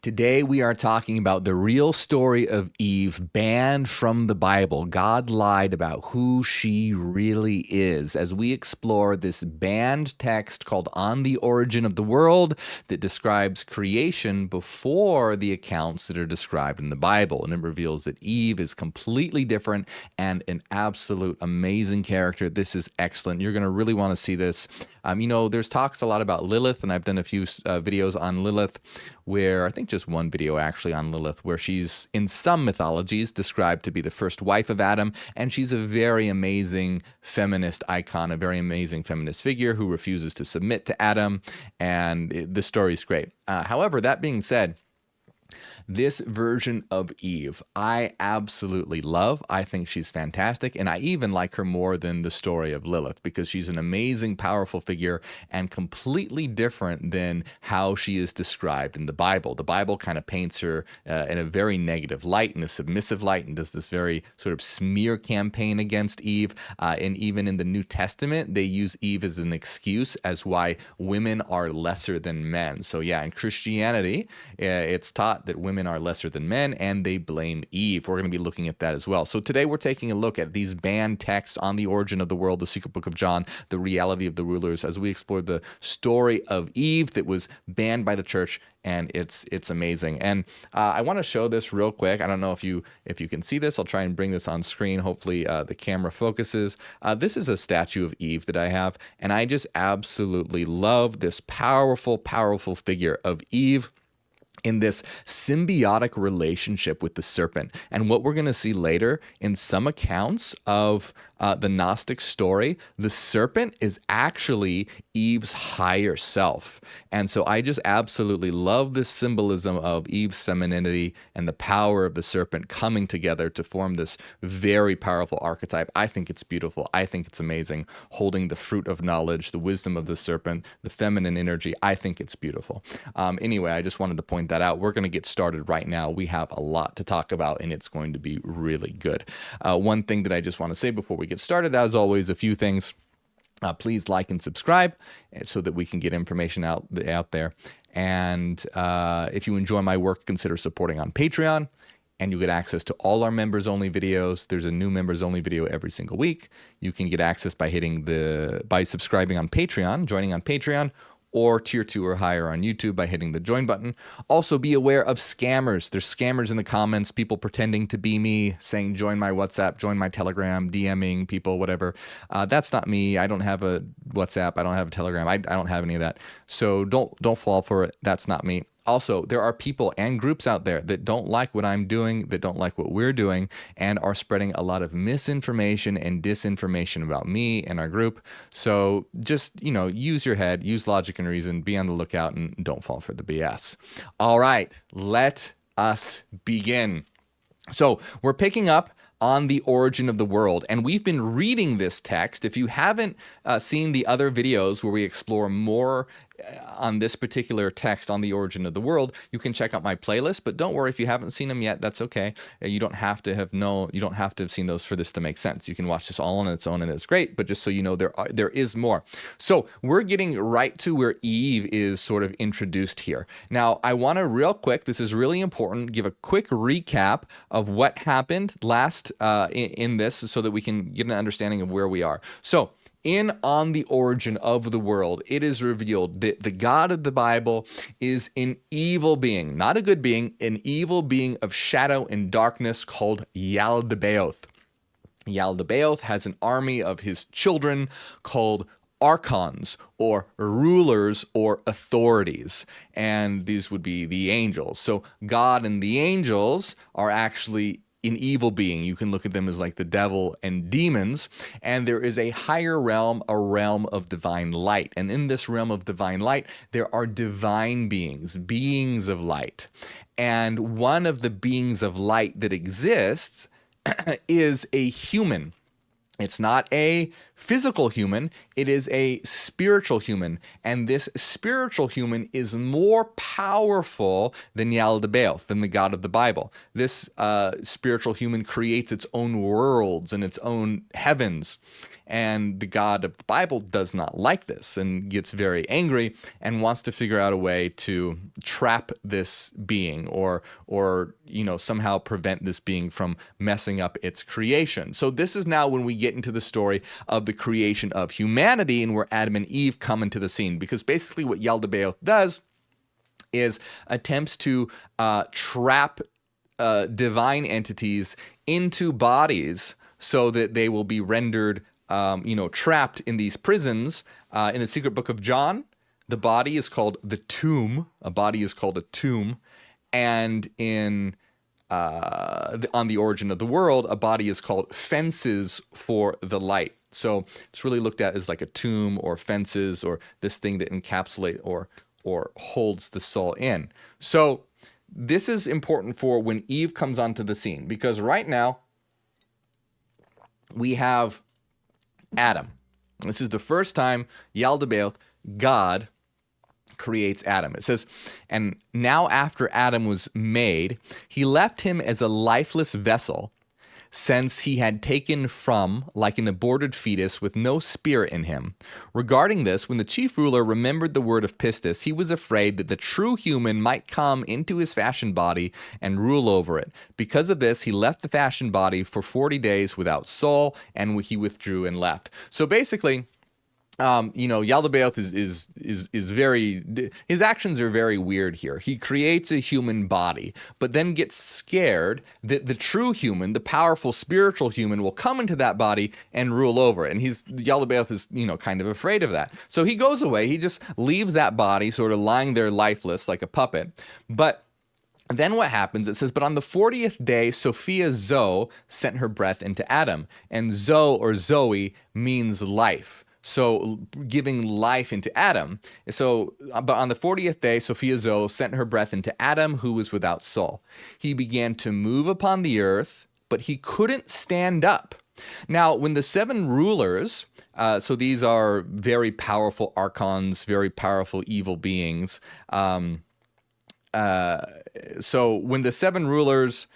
Today we are talking about the real story of Eve banned from the Bible. God lied about who she really is as we explore this banned text called On the Origin of the World that describes creation before the accounts that are described in the Bible. And it reveals that Eve is completely different and an absolute amazing character. This is excellent. You're going to really want to see this. There's talks a lot about Lilith, and I've done a few videos on Lilith where I think just one video actually on Lilith, where she's in some mythologies described to be the first wife of Adam, and she's a very amazing feminist icon, a very amazing feminist figure who refuses to submit to Adam, and the story's great. However, that being said, this version of Eve, I absolutely love. I think she's fantastic, and I even like her more than the story of Lilith because she's an amazing, powerful figure and completely different than how she is described in the Bible. The Bible kind of paints her in a very negative light, in a submissive light, and does this very sort of smear campaign against Eve. And even in the New Testament, they use Eve as an excuse as why women are lesser than men. So yeah, in Christianity, it's taught that women are lesser than men, and they blame Eve. We're going to be looking at that as well. So today we're taking a look at these banned texts on the origin of the world, the secret book of John, the reality of the rulers, as we explore the story of Eve that was banned by the church, and it's amazing. And I want to show this real quick. I don't know if you can see this. I'll try and bring this on screen. Hopefully the camera focuses. This is a statue of Eve that I have, and I just absolutely love this powerful, powerful figure of Eve in this symbiotic relationship with the serpent. And what we're going to see later in some accounts of the Gnostic story, the serpent is actually Eve's higher self. And so I just absolutely love this symbolism of Eve's femininity and the power of the serpent coming together to form this very powerful archetype. I think it's beautiful. I think it's amazing. Holding the fruit of knowledge, the wisdom of the serpent, the feminine energy. I think it's beautiful. Anyway, I just wanted to point that out. We're going to get started right now. We have a lot to talk about, and it's going to be really good. One thing that I just want to say before we get started, as always, a few things. Please like and subscribe so that we can get information out there. And if you enjoy my work, consider supporting on Patreon, and you get access to all our members-only videos. There's a new members-only video every single week. You can get access by subscribing on Patreon, joining on Patreon, or tier 2 or higher on YouTube by hitting the join button. Also be aware of scammers. There's scammers in the comments, people pretending to be me, saying join my WhatsApp, join my Telegram, DMing people, whatever. That's not me. I don't have a WhatsApp. I don't have a Telegram. I don't have any of that. So don't fall for it. That's not me. Also, there are people and groups out there that don't like what I'm doing, that don't like what we're doing, and are spreading a lot of misinformation and disinformation about me and our group. So just, use your head, use logic and reason, be on the lookout, and don't fall for the BS. All right, let us begin. So we're picking up on the origin of the world, and we've been reading this text. If you haven't seen the other videos where we explore more on this particular text on the origin of the world, you can check out my playlist. But don't worry if you haven't seen them yet. That's okay. You don't have to have seen those for this to make sense. You can watch this all on its own, and it's great. But just so you know, there is more. So we're getting right to where Eve is sort of introduced here. Now, I want to real quick. This is really important. Give a quick recap of what happened last in this, so that we can get an understanding of where we are. So, on the origin of the world, it is revealed that the God of the Bible is an evil being, not a good being, an evil being of shadow and darkness called Yaldabaoth. Yaldabaoth has an army of his children called archons, or rulers, or authorities, and these would be the angels. So God and the angels are actually an evil being. You can look at them as like the devil and demons, and there is a higher realm, a realm of divine light. And in this realm of divine light, there are divine beings, beings of light. And one of the beings of light that exists is a human. It's not a physical human, it is a spiritual human. And this spiritual human is more powerful than Yaldabaoth, than the God of the Bible. This spiritual human creates its own worlds and its own heavens. And the God of the Bible does not like this and gets very angry and wants to figure out a way to trap this being or somehow prevent this being from messing up its creation. So this is now when we get into the story of the creation of humanity and where Adam and Eve come into the scene, because basically what Yaldabaoth does is attempts to trap divine entities into bodies so that they will be rendered, trapped in these prisons. In the secret book of John, the body is called the tomb. A body is called a tomb. And in on the origin of the world, a body is called fences for the light. So it's really looked at as like a tomb or fences or this thing that encapsulate or holds the soul in. So this is important for when Eve comes onto the scene, because right now we have Adam. This is the first time Yaldabaoth, God, creates Adam. It says, and now after Adam was made, he left him as a lifeless vessel, since he had taken from like an aborted fetus with no spirit in him. Regarding this, when the chief ruler remembered the word of Pistis, he was afraid that the true human might come into his fashioned body and rule over it. Because of this, he left the fashioned body for 40 days without soul, and he withdrew and left. So basically, Yaldabaoth is very, his actions are very weird here. He creates a human body, but then gets scared that the true human, the powerful spiritual human, will come into that body and rule over it. And Yaldabaoth is, kind of afraid of that. So he goes away. He just leaves that body sort of lying there lifeless like a puppet. But then what happens? It says, but on the 40th day, Sophia Zoe sent her breath into Adam. And Zoe or Zoe means life. So giving life into Adam. So, but on the 40th day, Sophia Zoe sent her breath into Adam, who was without soul. He began to move upon the earth, but he couldn't stand up. Now, when the 7 rulers, so these are very powerful archons, very powerful evil beings. So when the 7 rulers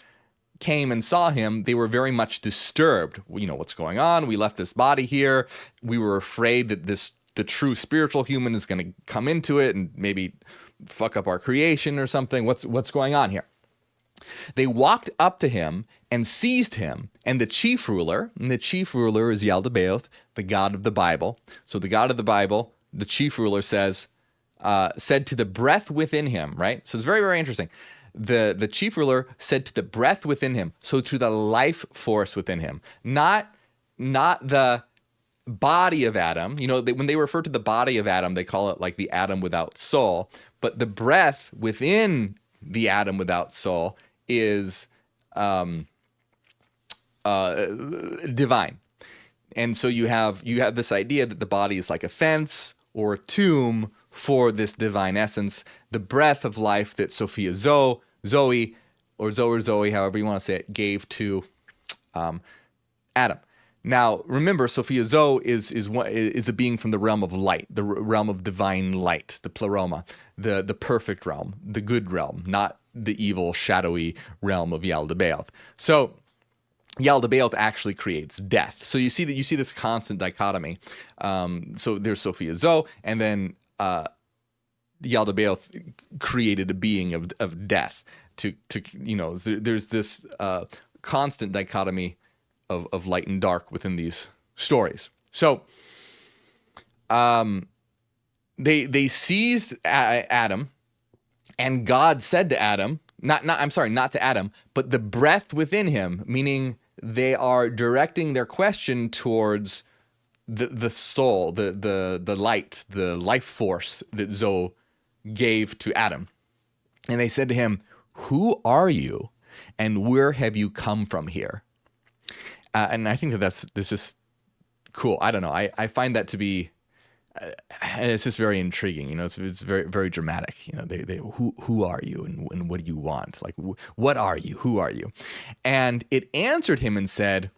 came and saw him, they were very much disturbed. What's going on? We left this body here. We were afraid that the true spiritual human is going to come into it and maybe fuck up our creation or something. What's going on here? They walked up to him and seized him, and the chief ruler is Yaldabaoth, the God of the Bible. So the God of the Bible, the chief ruler said to the breath within him, right? So it's very, very interesting. The chief ruler said to the breath within him, so to the life force within him, not the body of Adam. When they refer to the body of Adam, they call it like the Adam without soul, but the breath within the Adam without soul is divine. And so you have this idea that the body is like a fence or a tomb for this divine essence, the breath of life that Sophia Zoe, however you want to say it, gave to Adam. Now, remember, Sophia Zoe is a being from the realm of light, the realm of divine light, the pleroma, the perfect realm, the good realm, not the evil, shadowy realm of Yaldabaoth. So Yaldabaoth actually creates death. So you see this constant dichotomy. So there's Sophia Zoe, and then Yaldabaoth created a being of death. There's this constant dichotomy of light and dark within these stories. So they seized Adam, and God said to Adam, not to Adam, but the breath within him, meaning they are directing their question towards the soul, the light, the life force that Zoe gave to Adam. And they said to him, "Who are you, and where have you come from here?" And I think that's just cool. I don't know. I find that to be, and it's just very intriguing. It's very, very dramatic. They who are you, and what do you want? Like, what are you? Who are you? And it answered him and said,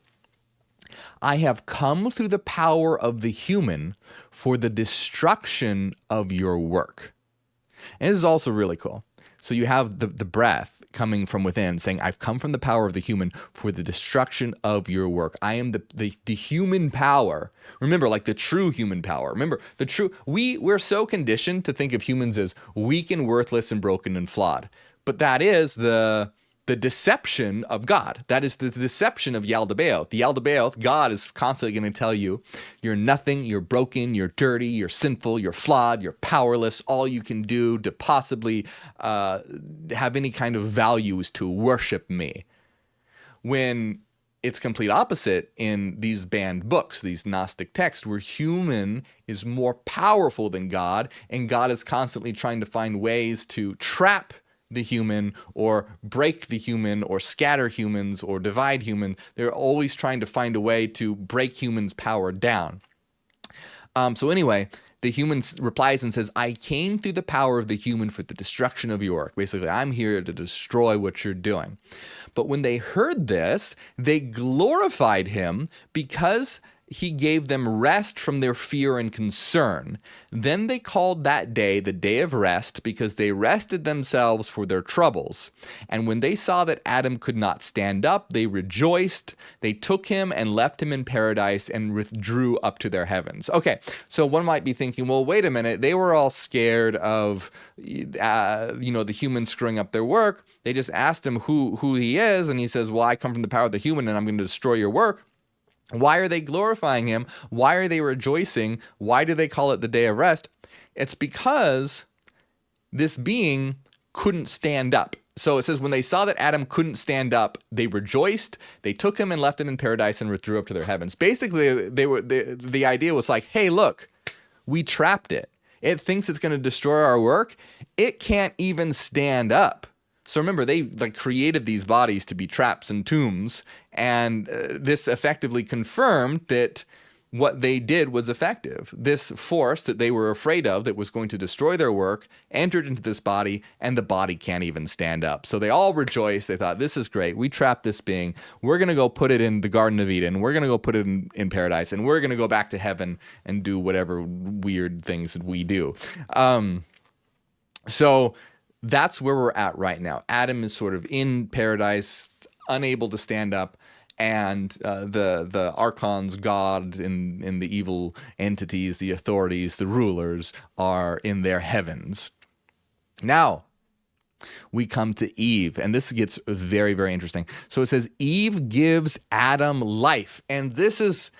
"I have come through the power of the human for the destruction of your work." And this is also really cool. So you have the breath coming from within saying, I've come from the power of the human for the destruction of your work. I am the human power. Remember, like the true human power. Remember, we're so conditioned to think of humans as weak and worthless and broken and flawed. But that is the deception of God. That is the deception of Yaldabaoth. The Yaldabaoth, God is constantly going to tell you, you're nothing, you're broken, you're dirty, you're sinful, you're flawed, you're powerless. All you can do to possibly have any kind of value is to worship me. When it's complete opposite in these banned books, these Gnostic texts, where human is more powerful than God, and God is constantly trying to find ways to trap the human or break the human or scatter humans or divide humans. They're always trying to find a way to break humans' power down. So anyway, the human replies and says, I came through the power of the human for the destruction of your work. Basically, I'm here to destroy what you're doing. But when they heard this, they glorified him because he gave them rest from their fear and concern. Then they called that day the day of rest because they rested themselves for their troubles. And when they saw that Adam could not stand up, they rejoiced. They took him and left him in paradise and withdrew up to their heavens. Okay, so one might be thinking, well, wait a minute. They were all scared of, the humans screwing up their work. They just asked him who he is, and he says, well, I come from the power of the human, and I'm going to destroy your work. Why are they glorifying him? Why are they rejoicing? Why do they call it the day of rest? It's because this being couldn't stand up. So it says, when they saw that Adam couldn't stand up, they rejoiced. They took him and left him in paradise and withdrew up to their heavens. Basically, the idea was like, hey, look, we trapped it. It thinks it's going to destroy our work. It can't even stand up. So remember, they created these bodies to be traps and tombs, and this effectively confirmed that what they did was effective. This force that they were afraid of that was going to destroy their work entered into this body, and the body can't even stand up. So they all rejoiced. They thought, this is great. We trapped this being. We're going to go put it in the Garden of Eden. We're going to go put it in paradise, and we're going to go back to heaven and do whatever weird things that we do. So that's where we're at right now. Adam is sort of in paradise, unable to stand up, and the archons, God, and the evil entities, the authorities, the rulers, are in their heavens. Now, we come to Eve, and this gets very, very interesting. So it says, Eve gives Adam life, and this is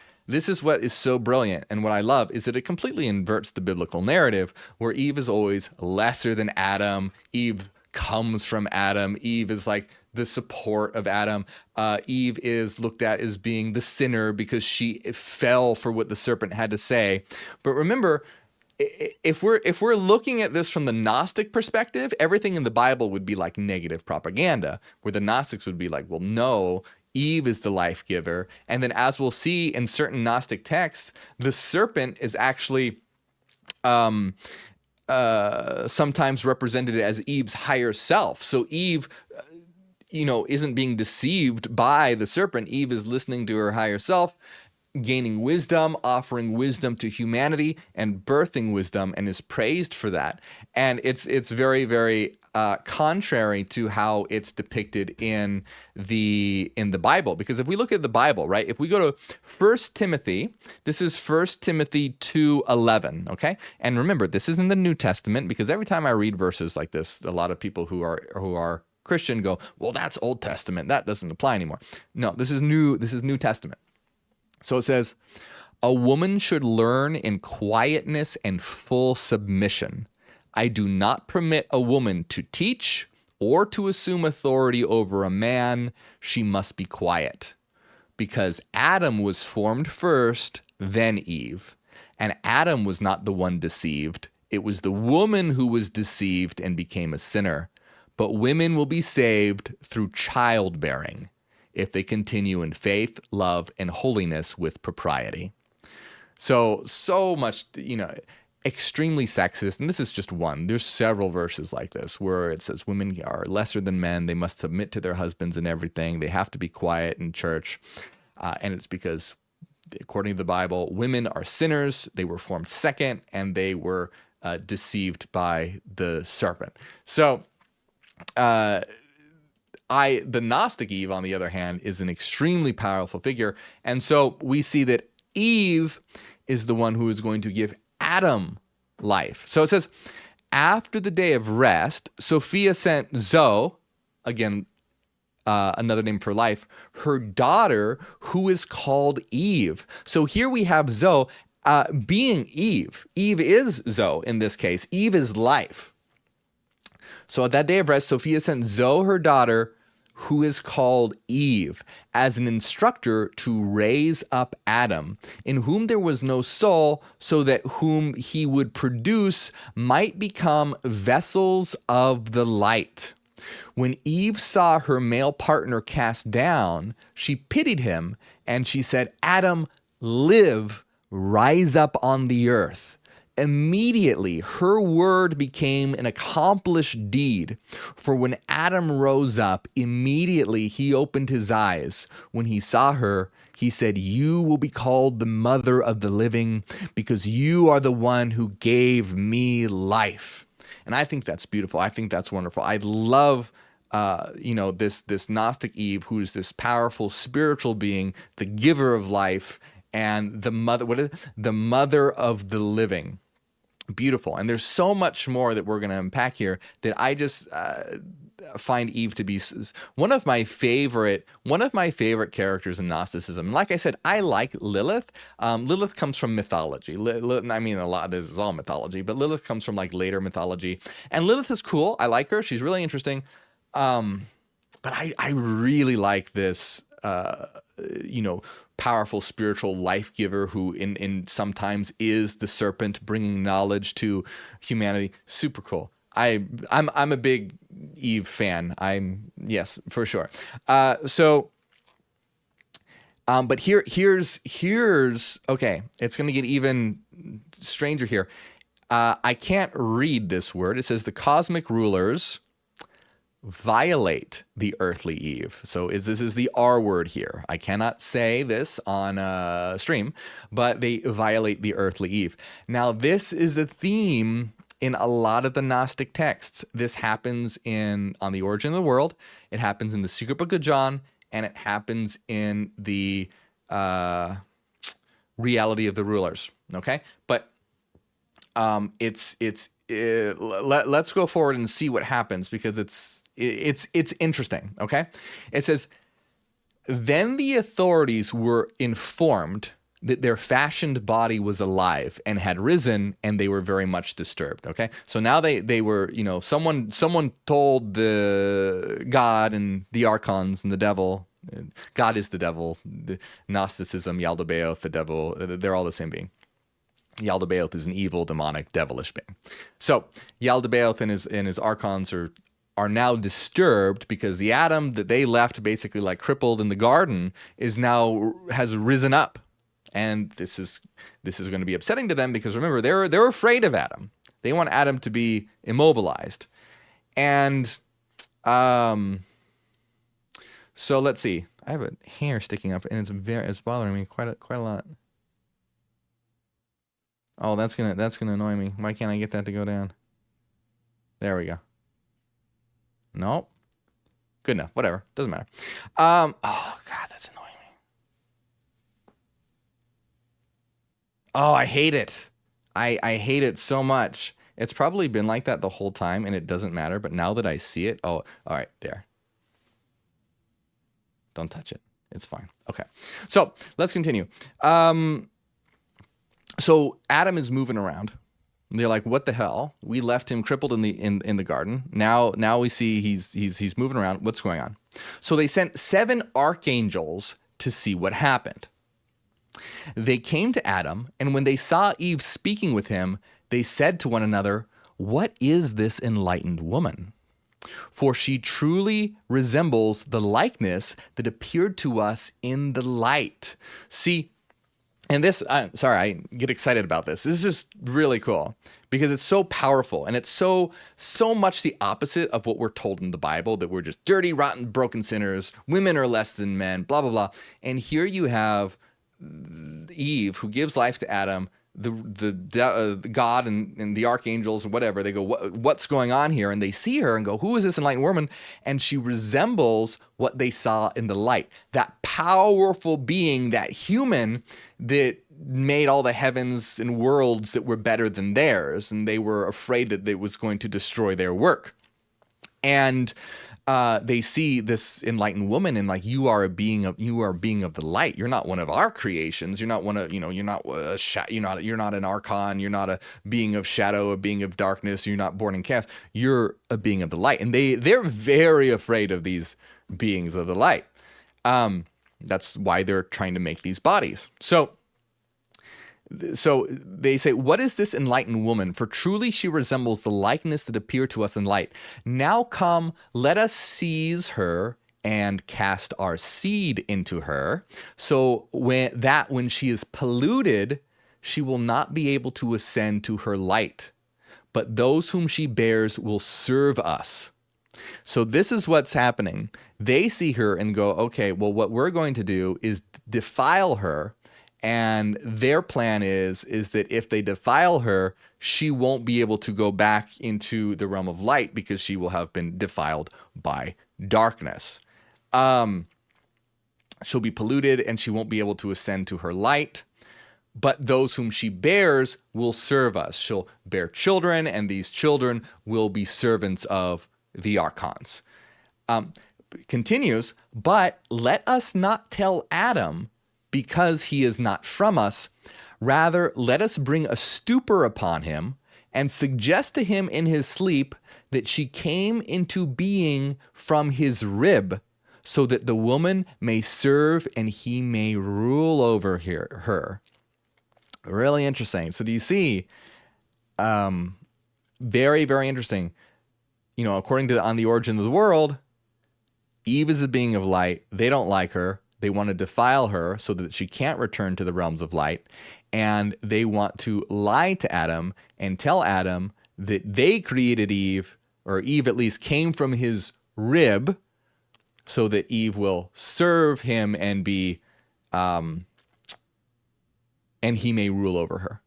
what is so brilliant, and what I love is that it completely inverts the biblical narrative, where Eve is always lesser than Adam. Eve comes from Adam. Eve is like the support of Adam. Eve is looked at as being the sinner because she fell for what the serpent had to say. But remember, if we're looking at this from the Gnostic perspective, everything in the Bible would be like negative propaganda, where the Gnostics would be like, well, no, Eve is the life giver. And then, as we'll see in certain Gnostic texts, the serpent is actually sometimes represented as Eve's higher self. So Eve, isn't being deceived by the serpent. Eve is listening to her higher self, gaining wisdom, offering wisdom to humanity, and birthing wisdom, and is praised for that. And it's very, very contrary to how it's depicted in the Bible. Because if we look at the Bible, right, if we go to 1 Timothy, this is 1 Timothy 2:11, okay? And remember, this is in the New Testament, because every time I read verses like this, a lot of people who are Christian go, well, that's Old Testament. That doesn't apply anymore. No, this is New Testament. So it says, a woman should learn in quietness and full submission. I do not permit a woman to teach or to assume authority over a man. She must be quiet. Because Adam was formed first, then Eve. And Adam was not the one deceived. It was the woman who was deceived and became a sinner. But women will be saved through childbearing, if they continue in faith, love, and holiness with propriety. So much, extremely sexist. And this is just one. There's several verses like this where it says women are lesser than men. They must submit to their husbands in everything. They have to be quiet in church. And it's because, according to the Bible, women are sinners. They were formed second, and they were deceived by the serpent. So The Gnostic Eve, on the other hand, is an extremely powerful figure. And so we see that Eve is the one who is going to give Adam life. So it says, after the day of rest, Sophia sent Zoe, again, another name for life, her daughter, who is called Eve. So here we have Zoe being Eve. Eve is Zoe in this case. Eve is life. So at that day of rest, Sophia sent Zoe, her daughter, who is called Eve, as an instructor to raise up Adam, in whom there was no soul, so that whom he would produce might become vessels of the light. When Eve saw her male partner cast down, she pitied him, and she said, Adam, live, rise up on the earth. Immediately, her word became an accomplished deed. For when Adam rose up, immediately he opened his eyes. When he saw her, he said, you will be called the mother of the living, because you are the one who gave me life. And I think that's beautiful. I think that's wonderful. I love this Gnostic Eve, who's this powerful spiritual being, the giver of life, and the mother of the living. Beautiful. And there's so much more that we're going to unpack here that I just find Eve to be one of my favorite characters in Gnosticism. Like I said, I like Lilith. Lilith comes from mythology. I mean, a lot of this is all mythology, but Lilith comes from like later mythology. And Lilith is cool. I like her. She's really interesting. But I really like this, powerful spiritual life giver who in sometimes is the serpent bringing knowledge to humanity. Super cool. I'm a big Eve fan. Yes, for sure. But here's okay. It's going to get even stranger here. I can't read this word. It says the cosmic rulers violate the earthly Eve. So this is the R word here. I cannot say this on stream, but they violate the earthly Eve. Now, this is a theme in a lot of the Gnostic texts. This happens on the origin of the world. It happens in the secret book of John, and it happens in the reality of the rulers. Okay, but let's go forward and see what happens, because it's interesting. Okay, it says, then the authorities were informed that their fashioned body was alive and had risen, and they were very much disturbed. Okay, so now they were, someone told the God and the archons and the devil. God is the devil. The Gnosticism, Yaldabaoth, the devil, they're all the same being. Yaldabaoth is an evil, demonic, devilish being. So Yaldabaoth and his archons are now disturbed because the Adam that they left basically like crippled in the garden has risen up. And this is going to be upsetting to them, because remember, they're afraid of Adam. They want Adam to be immobilized. And so let's see. I have a hair sticking up, and it's bothering me quite a lot. Oh, that's gonna annoy me. Why can't I get that to go down? There we go. Nope. Good enough. Whatever. Doesn't matter. Oh God, that's annoying me. Oh, I hate it. I hate it so much. It's probably been like that the whole time, and it doesn't matter. But now that I see it, oh, all right, there. Don't touch it. It's fine. Okay. So let's continue. So Adam is moving around. And they're like, what the hell? We left him crippled in the garden. Now we see he's moving around. What's going on? So they sent 7 archangels to see what happened. They came to Adam, and when they saw Eve speaking with him, they said to one another, what is this enlightened woman? For she truly resembles the likeness that appeared to us in the light. See, and this, I get excited about this. This is just really cool because it's so powerful, and it's so much the opposite of what we're told in the Bible, that we're just dirty, rotten, broken sinners. Women are less than men, blah, blah, blah. And here you have Eve, who gives life to Adam, the God and the archangels and whatever, they go, what's going on here? And they see her and go, who is this enlightened woman? And she resembles what they saw in the light, that powerful being, that human that made all the heavens and worlds that were better than theirs, and they were afraid that it was going to destroy their work. And they see this enlightened woman, and like, you are a being of the light. You're not one of our creations. You're not one of, you're not you're not an archon. You're not a being of shadow, a being of darkness. You're not born in chaos. You're a being of the light. And they're very afraid of these beings of the light. That's why they're trying to make these bodies. So they say, what is this enlightened woman? For truly she resembles the likeness that appeared to us in light. Now come, let us seize her and cast our seed into her, so when she is polluted, she will not be able to ascend to her light, but those whom she bears will serve us. So this is what's happening. They see her and go, okay, well, what we're going to do is defile her. And their plan is that if they defile her, she won't be able to go back into the realm of light because she will have been defiled by darkness. She'll be polluted and she won't be able to ascend to her light. But those whom she bears will serve us. She'll bear children, and these children will be servants of the archons. Continues, but let us not tell Adam, because he is not from us. Rather, let us bring a stupor upon him and suggest to him in his sleep that she came into being from his rib, so that the woman may serve and he may rule over her. Really interesting. So do you see? Very, very interesting. According to On the Origin of the World, Eve is a being of light. They don't like her. They want to defile her so that she can't return to the realms of light. And they want to lie to Adam and tell Adam that they created Eve, or Eve at least came from his rib, so that Eve will serve him and be, and he may rule over her.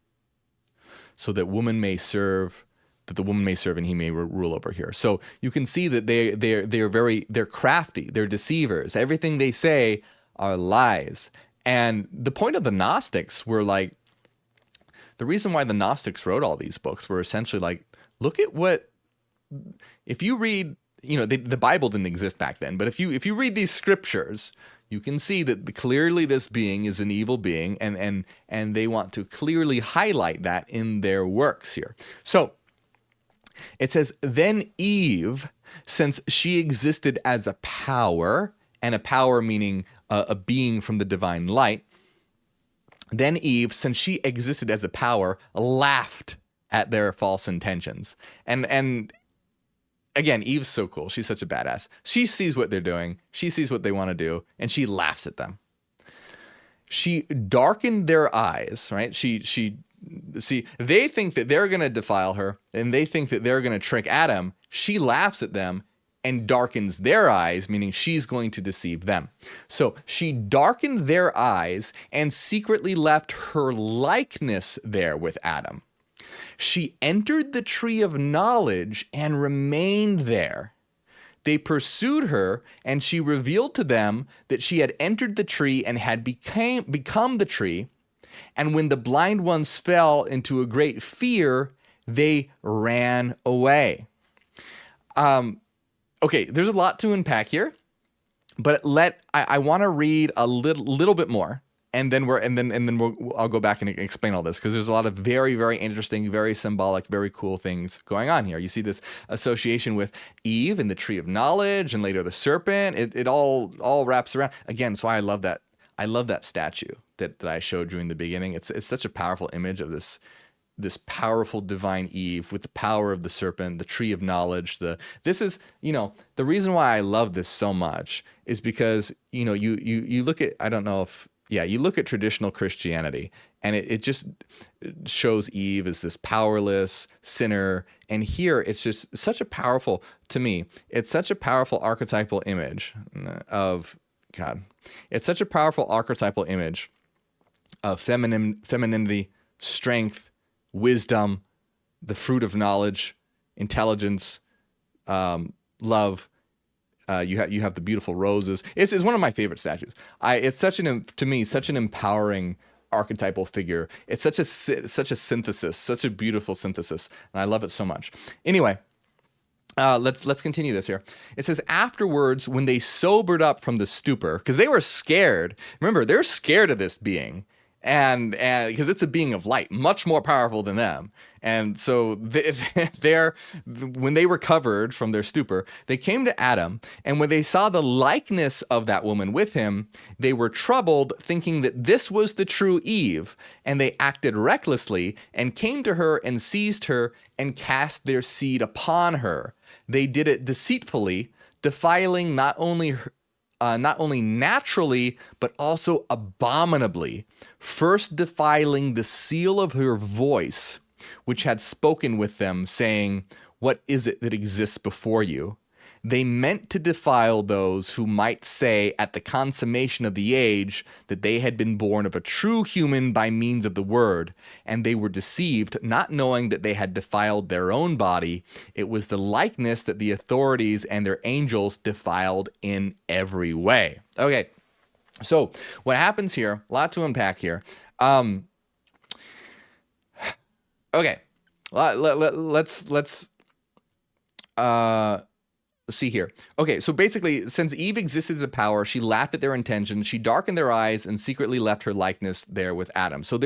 So that the woman may serve and he may rule over her. So you can see that they're crafty. They're deceivers. Everything they say are lies. And the point of the Gnostics were like, the reason why the Gnostics wrote all these books were essentially like, look at what, if you read, the Bible didn't exist back then, but if you read these scriptures, you can see that clearly this being is an evil being, and they want to clearly highlight that in their works here. So it says, then Eve, since she existed as a power, and a power meaning a being from the divine light, then Eve, since she existed as a power, laughed at their false intentions. And again, Eve's so cool. She's such a badass. She sees what they're doing. She sees what they want to do, and she laughs at them. She darkened their eyes, right? See, they think that they're going to defile her, and they think that they're going to trick Adam. She laughs at them and darkens their eyes, meaning she's going to deceive them. So she darkened their eyes and secretly left her likeness there with Adam. She entered the tree of knowledge and remained there. They pursued her, and she revealed to them that she had entered the tree and had become the tree. And when the blind ones fell into a great fear, they ran away. Okay, there's a lot to unpack here, but I want to read a little bit more, and then I'll go back and explain all this, because there's a lot of very, very interesting, very symbolic, very cool things going on here. You see this association with Eve and the tree of knowledge, and later the serpent. It all wraps around again. So I love that. I love that statue that I showed you in the beginning. It's such a powerful image of this powerful divine Eve with the power of the serpent, the tree of knowledge. This is, the reason why I love this so much is because, you look at, you look at traditional Christianity, and it just shows Eve as this powerless sinner. And here it's just such a powerful, to me, it's such a powerful archetypal image of God. It's such a powerful archetypal image of femininity, strength, wisdom, the fruit of knowledge, intelligence, love. You have the beautiful roses. It's one of my favorite statues. It's to me such an empowering archetypal figure. It's such a synthesis, such a beautiful synthesis, and I love it so much. Anyway, let's continue this here. It says, afterwards, when they sobered up from the stupor, because they were scared. Remember, they're scared of this being, and because it's a being of light, much more powerful than them. And so when they recovered from their stupor, they came to Adam, and when they saw the likeness of that woman with him, they were troubled, thinking that this was the true Eve, and they acted recklessly and came to her and seized her and cast their seed upon her. They did it deceitfully, defiling not only naturally, but also abominably, first defiling the seal of her voice, which had spoken with them, saying, "What is it that exists before you?" They meant to defile those who might say at the consummation of the age that they had been born of a true human by means of the word, and they were deceived, not knowing that they had defiled their own body. It was the likeness that the authorities and their angels defiled in every way. Okay, so what happens here, a lot to unpack here. Okay, let's see here. Okay, so basically, since Eve existed as a power, she laughed at their intentions, she darkened their eyes, and secretly left her likeness there with Adam. So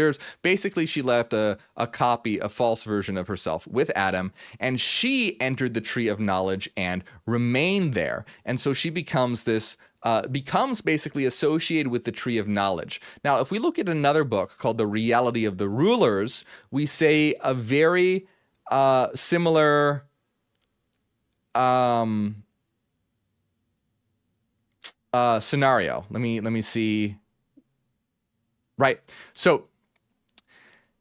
she left a copy, a false version of herself with Adam, and she entered the tree of knowledge and remained there. And so she becomes basically associated with the tree of knowledge. Now, if we look at another book called The Reality of the Rulers, we say a very similar scenario. Let me see. Right. So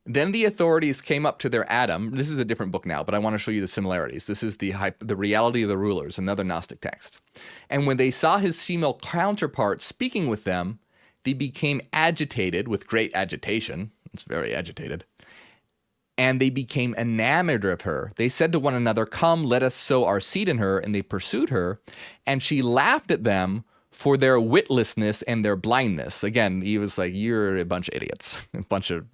then the authorities came up to their Adam. This is a different book now, but I want to show you the similarities. This is the Reality of the Rulers, another Gnostic text. And when they saw his female counterpart speaking with them, they became agitated with great agitation. It's very agitated. And they became enamored of her. They said to one another, "Come, let us sow our seed in her." And they pursued her. And she laughed at them for their witlessness and their blindness. Again, he was like, "You're a bunch of idiots, a bunch of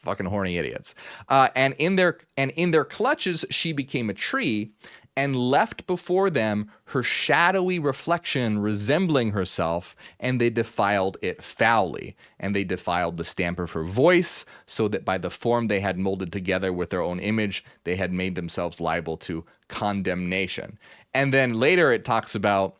fucking horny idiots." And in their clutches, she became a tree and left before them her shadowy reflection resembling herself, and they defiled it foully. And they defiled the stamp of her voice, so that by the form they had molded together with their own image, they had made themselves liable to condemnation. And then later it talks about,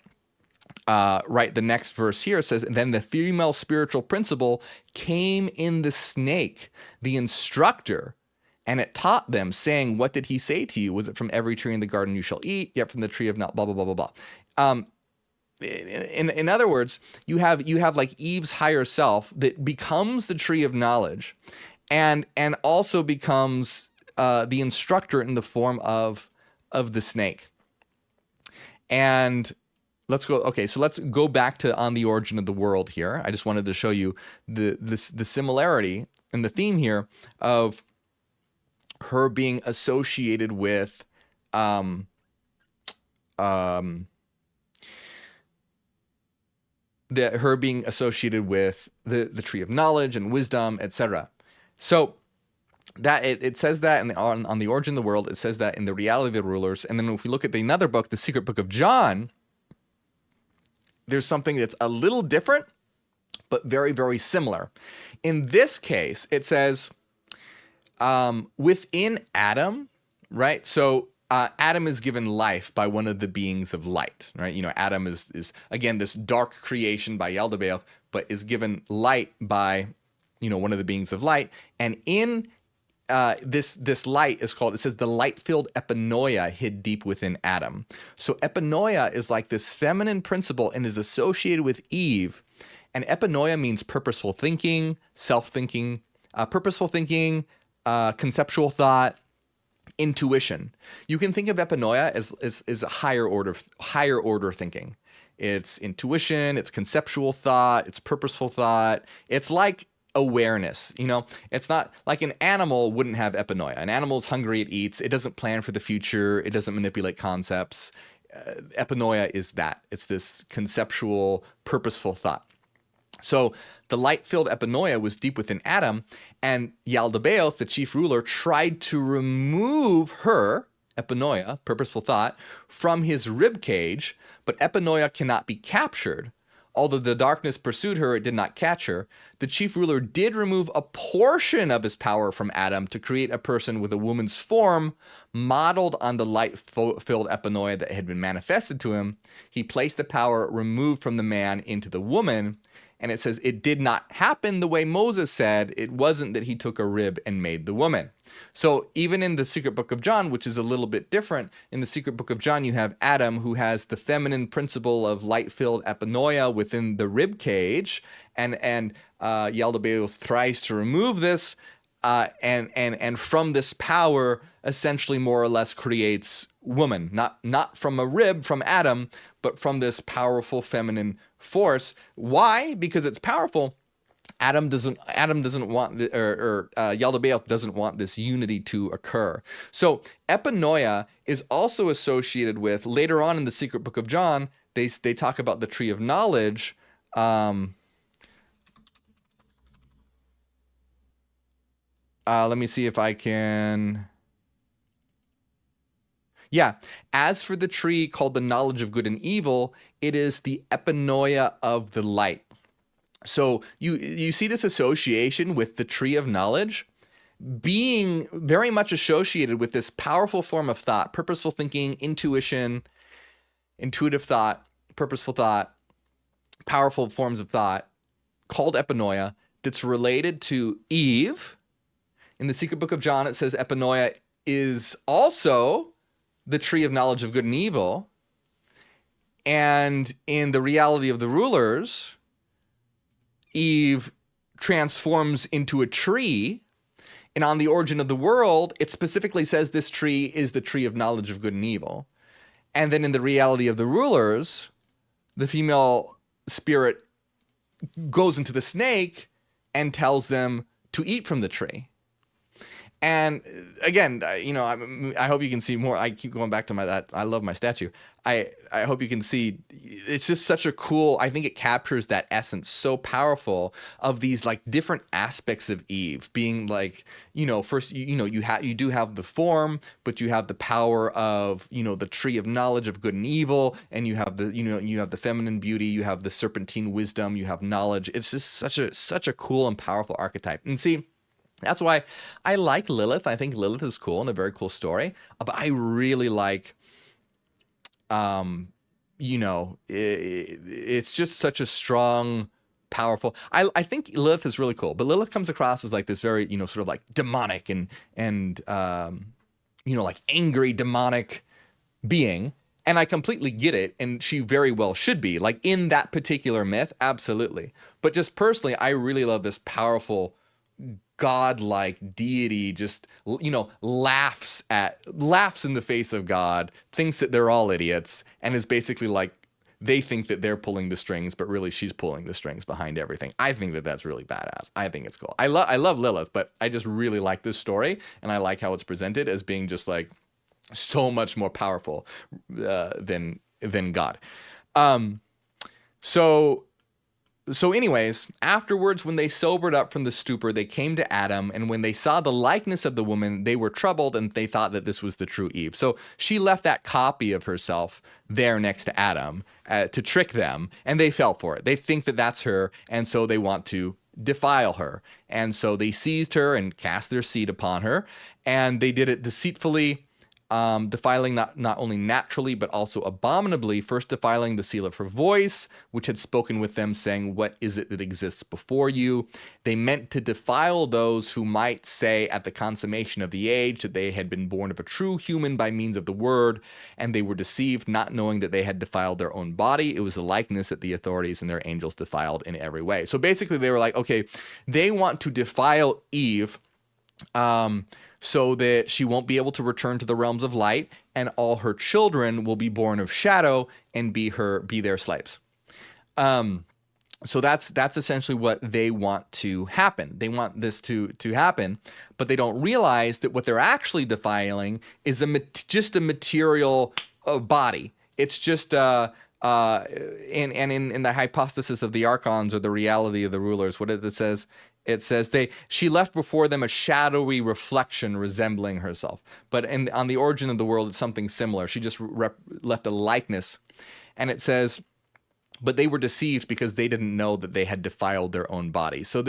the next verse here says, "Then the female spiritual principle came in the snake, the instructor, and it taught them, saying, 'What did he say to you? Was it from every tree in the garden you shall eat? Yet from the tree of not blah, blah, blah, blah, blah.'" In other words, you have like Eve's higher self that becomes the tree of knowledge, and also becomes the instructor in the form of the snake. And let's go back to On the Origin of the World here. I just wanted to show you the similarity and the theme here of her being associated with the tree of knowledge and wisdom, etc. So that it says that on the Origin of the World, it says that in The Reality of the Rulers. And then if we look at another book, The Secret Book of John, there's something that's a little different, but very, very similar. In this case, it says within Adam, right? So Adam is given life by one of the beings of light, right? You know, Adam is again this dark creation by Yaldabaoth, but is given light by, one of the beings of light. And in this light is called, it says, the light-filled epinoia hid deep within Adam. So epinoia is like this feminine principle and is associated with Eve. And epinoia means purposeful thinking, self-thinking, purposeful thinking, conceptual thought, intuition. You can think of epinoia as a higher order thinking. It's intuition, it's conceptual thought, it's purposeful thought. It's like awareness. It's not like an animal wouldn't have epinoia. An animal's hungry, it eats, it doesn't plan for the future, it doesn't manipulate concepts. Epinoia is that. It's this conceptual, purposeful thought. So the light-filled epinoia was deep within Adam, and Yaldabaoth, the chief ruler, tried to remove her, epinoia, purposeful thought, from his rib cage, but epinoia cannot be captured. Although the darkness pursued her, it did not catch her. The chief ruler did remove a portion of his power from Adam to create a person with a woman's form, modeled on the light-filled epinoia that had been manifested to him. He placed the power removed from the man into the woman. And it says it did not happen the way Moses said. It wasn't that he took a rib and made the woman. So even in the secret book of John, which is a little bit different, in the secret book of John, you have Adam, who has the feminine principle of light-filled epinoia within the rib cage, and Yaldabaoth tries to remove this, and from this power, essentially more or less creates woman, not from a rib from Adam, but from this powerful feminine force. Why? Because it's powerful. Adam doesn't want, Yaldabaoth doesn't want this unity to occur. So epinoia is also associated with, later on in the secret book of John, they talk about the tree of knowledge. Let me see if I can. Yeah. As for the tree called the knowledge of good and evil, it is the epinoia of the light. So you see this association with the tree of knowledge being very much associated with this powerful form of thought, purposeful thinking, intuition, intuitive thought, purposeful thought, powerful forms of thought called epinoia that's related to Eve. In the secret book of John, it says epinoia is also the tree of knowledge of good and evil. And in the reality of the rulers, Eve transforms into a tree. And on the origin of the world, it specifically says this tree is the tree of knowledge of good and evil. And then in the reality of the rulers, the female spirit goes into the snake and tells them to eat from the tree. And again, I hope you can see more. I keep going back to that. I love my statue. I hope you can see. It's just such a cool. I think it captures that essence so powerful of these like different aspects of Eve being like, first you do have the form, but you have the power of the tree of knowledge of good and evil, and you have the you have the feminine beauty, you have the serpentine wisdom, you have knowledge. It's just such a cool and powerful archetype. And see, that's why I like Lilith. I think Lilith is cool and a very cool story. But I really like, it's just such a strong, powerful. I think Lilith is really cool. But Lilith comes across as like this very, sort of like demonic and like angry demonic being. And I completely get it. And she very well should be. Like in that particular myth, absolutely. But just personally, I really love this powerful God-like deity, just laughs in the face of God, thinks that they're all idiots, and is basically like they think that they're pulling the strings, but really she's pulling the strings behind everything. I think that that's really badass. I think it's cool. I love Lilith, but I just really like this story, and I like how it's presented as being just like so much more powerful than God. So anyways, afterwards, when they sobered up from the stupor, they came to Adam, and when they saw the likeness of the woman, they were troubled, and they thought that this was the true Eve. So she left that copy of herself there next to Adam to trick them, and they fell for it. They think that that's her, and so they want to defile her. And so they seized her and cast their seed upon her, and they did it deceitfully, defiling not only naturally, but also abominably, first defiling the seal of her voice, which had spoken with them, saying, "What is it that exists before you?" They meant to defile those who might say at the consummation of the age that they had been born of a true human by means of the word, and they were deceived, not knowing that they had defiled their own body. It was the likeness that the authorities and their angels defiled in every way. So basically they were like, okay, they want to defile Eve, so that she won't be able to return to the realms of light, and all her children will be born of shadow and be their slaves. So that's essentially what they want to happen. They want this to happen, but they don't realize that what they're actually defiling is just a material body. It's just in the hypostasis of the archons, or the reality of the rulers, what it says. It says she left before them a shadowy reflection resembling herself. But on the origin of the world, it's something similar. She just left a likeness, and it says, but they were deceived because they didn't know that they had defiled their own body. So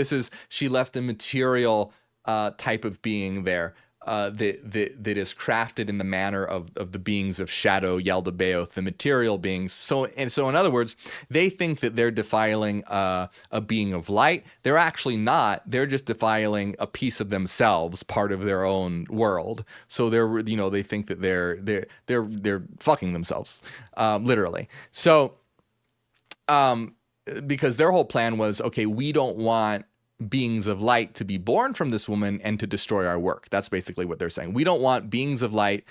she left a material type of being there that is crafted in the manner of the beings of shadow, Yaldabaoth, the material beings. So in other words, they think that they're defiling a being of light. They're actually not. They're just defiling a piece of themselves, part of their own world. So they think that they're fucking themselves, literally. So. Because their whole plan was, okay, we don't want beings of light to be born from this woman and to destroy our work. That's basically what they're saying. We don't want beings of light,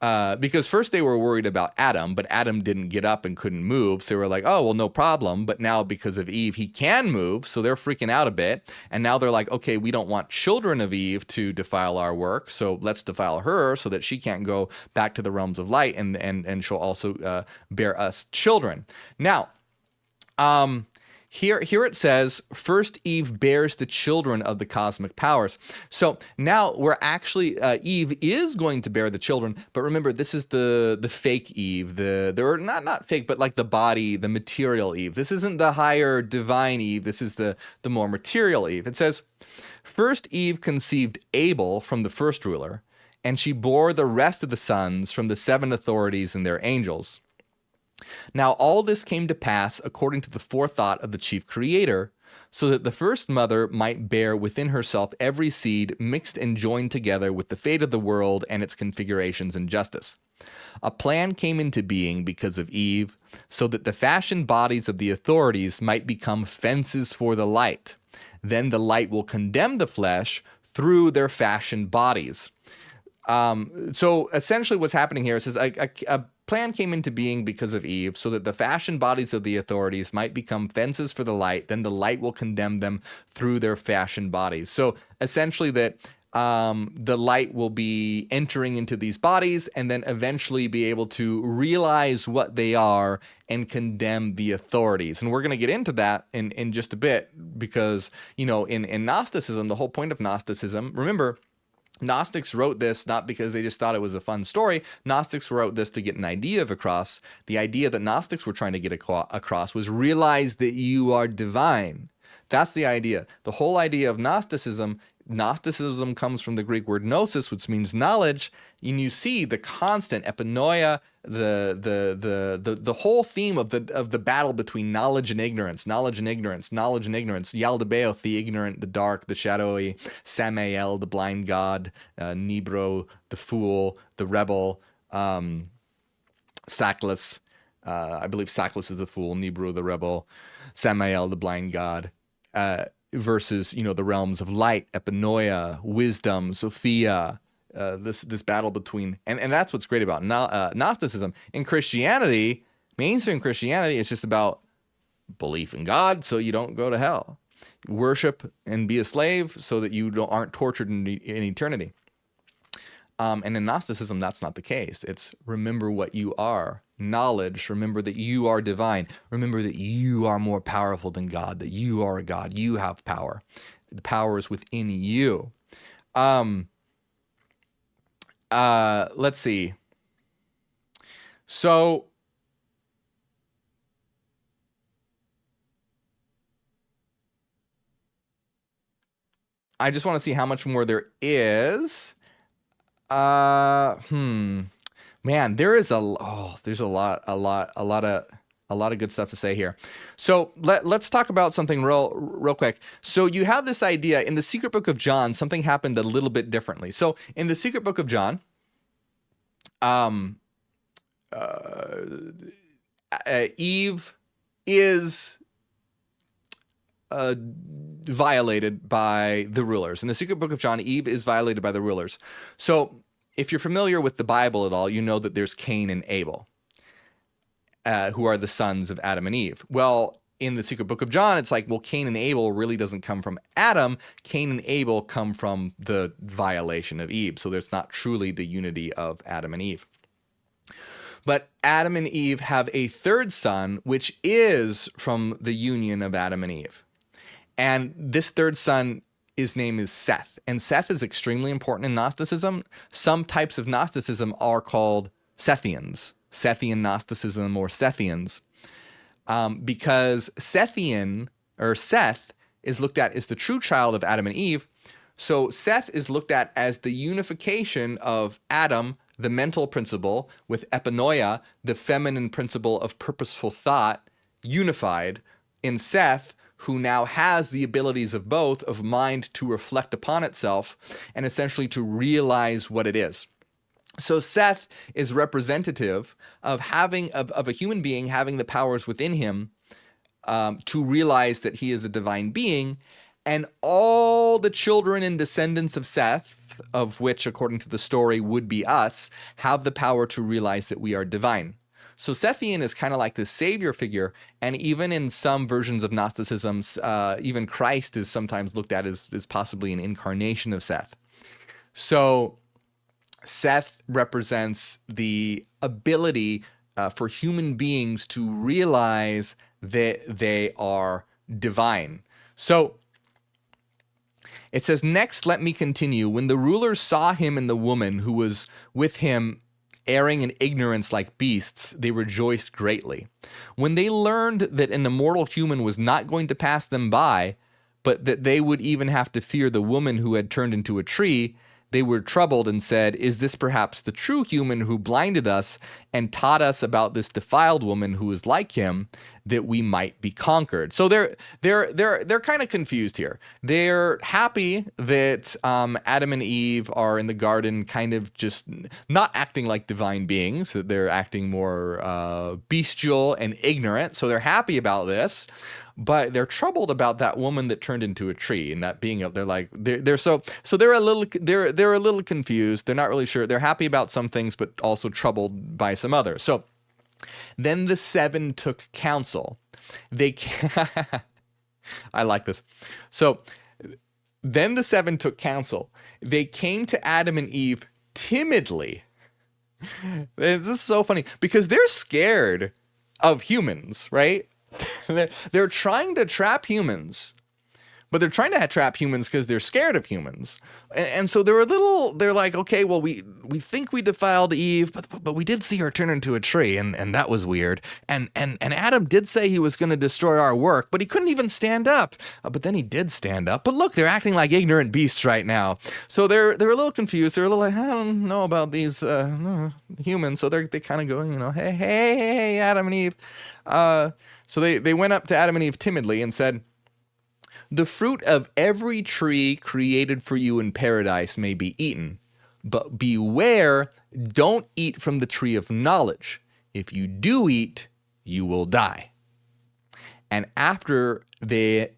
because first they were worried about Adam, but Adam didn't get up and couldn't move. So they were like, oh, well, no problem. But now because of Eve, he can move. So they're freaking out a bit. And now they're like, okay, we don't want children of Eve to defile our work. So let's defile her so that she can't go back to the realms of light, and she'll also bear us children. Now, here it says, first Eve bears the children of the cosmic powers. So now we're actually, Eve is going to bear the children, but remember, this is the fake Eve, or not fake, but like the body, the material Eve. This isn't the higher divine Eve. This is the more material Eve. It says, first Eve conceived Abel from the first ruler, and she bore the rest of the sons from the seven authorities and their angels. Now all this came to pass according to the forethought of the chief creator, so that the first mother might bear within herself every seed mixed and joined together with the fate of the world and its configurations and justice. A plan came into being because of Eve, so that the fashioned bodies of the authorities might become fences for the light. Then the light will condemn the flesh through their fashioned bodies. So essentially what's happening here is a plan came into being because of Eve, so that the fashioned bodies of the authorities might become fences for the light. Then the light will condemn them through their fashioned bodies. So essentially that the light will be entering into these bodies and then eventually be able to realize what they are and condemn the authorities. And we're going to get into that in just a bit, because, in Gnosticism, the whole point of Gnosticism, remember, Gnostics wrote this not because they just thought it was a fun story. Gnostics wrote this to get an idea across. The idea that Gnostics were trying to get across was realize that you are divine. That's the idea. The whole idea of Gnosticism comes from the Greek word gnosis, which means knowledge. And you see the constant epinoia, the whole theme of the battle between knowledge and ignorance, Yaldabaoth, the ignorant, the dark, the shadowy, Samael, the blind god, Nibro, the fool, the rebel, Sackless, I believe Sackless is the fool, Nibro the rebel, Samael the blind god, versus the realms of light, epinoia, wisdom, Sophia. This battle between, and that's what's great about Gnosticism. In Christianity, mainstream Christianity, it's just about belief in God so you don't go to hell, worship and be a slave so that you aren't tortured in eternity. And in Gnosticism, that's not the case. It's remember what you are. Knowledge, remember that you are divine. Remember that you are more powerful than God, that you are a God. You have power. The power is within you. Let's see. So I just want to see how much more there is. Man, there's a lot of good stuff to say here. So let's talk about something real quick. So you have this idea in the Secret Book of John, something happened a little bit differently. So in the Secret Book of John, Eve is violated by the rulers. In the Secret Book of John, Eve is violated by the rulers. So if you're familiar with the Bible at all, you know that there's Cain and Abel, who are the sons of Adam and Eve. Well, in the secret book of John, it's like, well, Cain and Abel really doesn't come from Adam. Cain and Abel come from the violation of Eve. So there's not truly the unity of Adam and Eve. But Adam and Eve have a third son, which is from the union of Adam and Eve. And this third son, his name is Seth. And Seth is extremely important in Gnosticism. Some types of Gnosticism are called Sethians, Sethian Gnosticism or Sethians, because Sethian, or Seth, is looked at as the true child of Adam and Eve. So Seth is looked at as the unification of Adam, the mental principle, with epinoia, the feminine principle of purposeful thought, unified in Seth, who now has the abilities of both, of mind to reflect upon itself and essentially to realize what it is. So Seth is representative of a human being having the powers within him to realize that he is a divine being, and all the children and descendants of Seth, of which, according to the story, would be us, have the power to realize that we are divine. So Sethian is kind of like this savior figure, and even in some versions of Gnosticism, even Christ is sometimes looked at as possibly an incarnation of Seth. So Seth represents the ability for human beings to realize that they are divine. So it says, next, let me continue. When the rulers saw him and the woman who was with him erring in ignorance like beasts, they rejoiced greatly. When they learned that an immortal human was not going to pass them by, but that they would even have to fear the woman who had turned into a tree, they were troubled and said, is this perhaps the true human who blinded us and taught us about this defiled woman who is like him, that we might be conquered? So they're kind of confused here. They're happy that Adam and Eve are in the garden, kind of just not acting like divine beings. They're acting more bestial and ignorant. So they're happy about this. But they're troubled about that woman that turned into a tree, and that being, they're like, they're a little confused. They're not really sure. They're happy about some things, but also troubled by some others. So then the seven took counsel. I like this. So then the seven took counsel. They came to Adam and Eve timidly. This is so funny because they're scared of humans, right? They're trying to trap humans, but they're trying to trap humans because they're scared of humans. And so they're like, okay, well, we think we defiled Eve, but we did see her turn into a tree, and that was weird. And Adam did say he was going to destroy our work, but he couldn't even stand up. But then he did stand up. But look, they're acting like ignorant beasts right now. So they're a little confused. They're a little like, I don't know about these humans. So they kind of go, hey, Adam and Eve. So they went up to Adam and Eve timidly and said, the fruit of every tree created for you in paradise may be eaten, but beware, don't eat from the tree of knowledge. If you do eat, you will die. And after they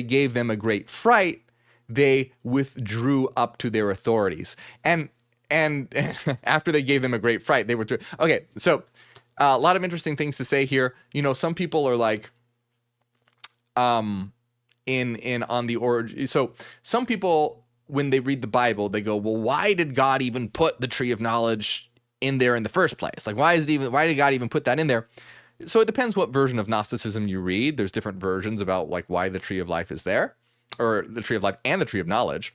gave them a great fright, they withdrew up to their authorities. And after they gave them a great fright, they withdrew. Okay, so a lot of interesting things to say here. Some people are like, on the origin. So some people, when they read the Bible, they go, well, why did God even put the tree of knowledge in there in the first place? Like, why did God even put that in there? So it depends what version of Gnosticism you read. There's different versions about like why the tree of life is there, or the tree of life and the tree of knowledge.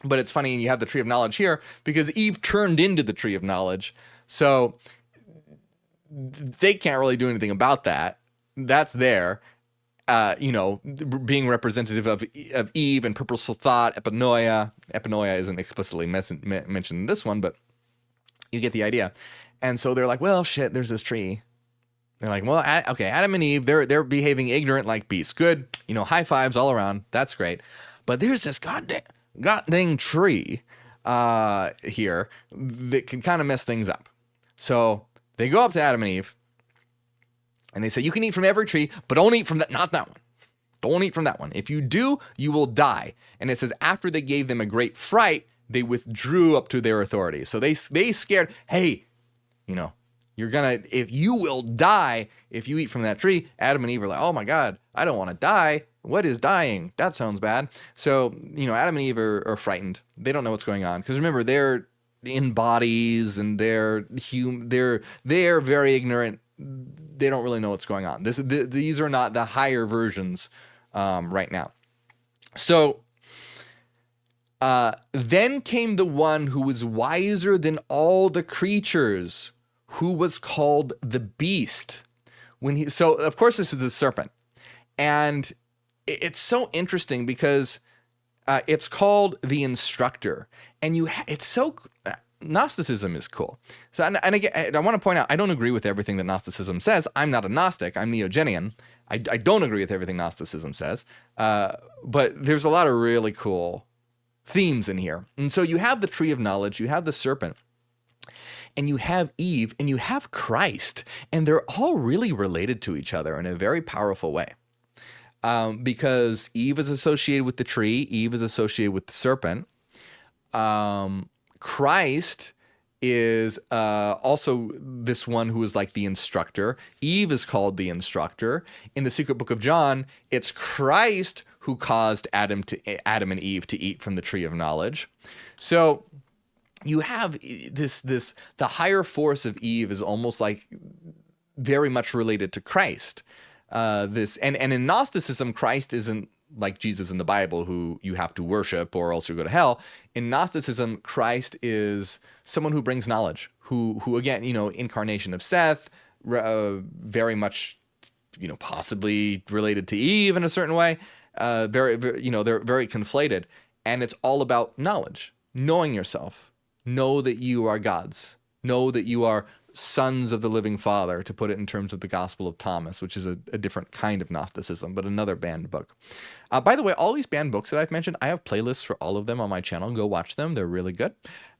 But it's funny, you have the tree of knowledge here because Eve turned into the tree of knowledge. So they can't really do anything about that. That's there. Being representative of Eve and purposeful thought, epinoia. Epinoia isn't explicitly mentioned in this one, but you get the idea. And so they're like, well, shit, there's this tree. They're like, well, okay, Adam and Eve, they're behaving ignorant like beasts. Good, high fives all around. That's great. But there's this goddamn tree here that can kind of mess things up. So they go up to Adam and Eve, and they say, you can eat from every tree, but don't eat from that, not that one. Don't eat from that one. If you do, you will die. And it says, after they gave them a great fright, they withdrew up to their authority. So they scared, hey, If you will die if you eat from that tree. Adam and Eve are like, oh my God, I don't want to die. What is dying? That sounds bad. So, Adam and Eve are frightened. They don't know what's going on. Because remember, they're in bodies and they're very ignorant. They don't really know what's going on. These are not the higher versions right now. So then came the one who was wiser than all the creatures, who was called the beast. So of course this is the serpent, and it's so interesting because it's called the instructor, and Gnosticism is cool. So and again, I want to point out, I don't agree with everything that Gnosticism says. I'm not a Gnostic. I'm Neogenian. I don't agree with everything Gnosticism says, but there's a lot of really cool themes in here. And so you have the tree of knowledge, you have the serpent, and you have Eve, and you have Christ, and they're all really related to each other in a very powerful way. Because Eve is associated with the tree, Eve is associated with the serpent. Christ is also this one who is like the instructor. Eve is called the instructor. In the secret book of John, it's Christ who caused Adam and Eve to eat from the tree of knowledge. So you have the higher force of Eve is almost like very much related to Christ. And in Gnosticism, Christ isn't like Jesus in the Bible, who you have to worship or else you go to hell. In Gnosticism, Christ is someone who brings knowledge, who again, incarnation of Seth, very much, possibly related to Eve in a certain way. They're very conflated, and it's all about knowledge, knowing yourself, know that you are God's, know that you are sons of the living Father, to put it in terms of the Gospel of Thomas, which is a different kind of Gnosticism, but another banned book. By the way, all these banned books that I've mentioned, I have playlists for all of them on my channel. Go watch them. They're really good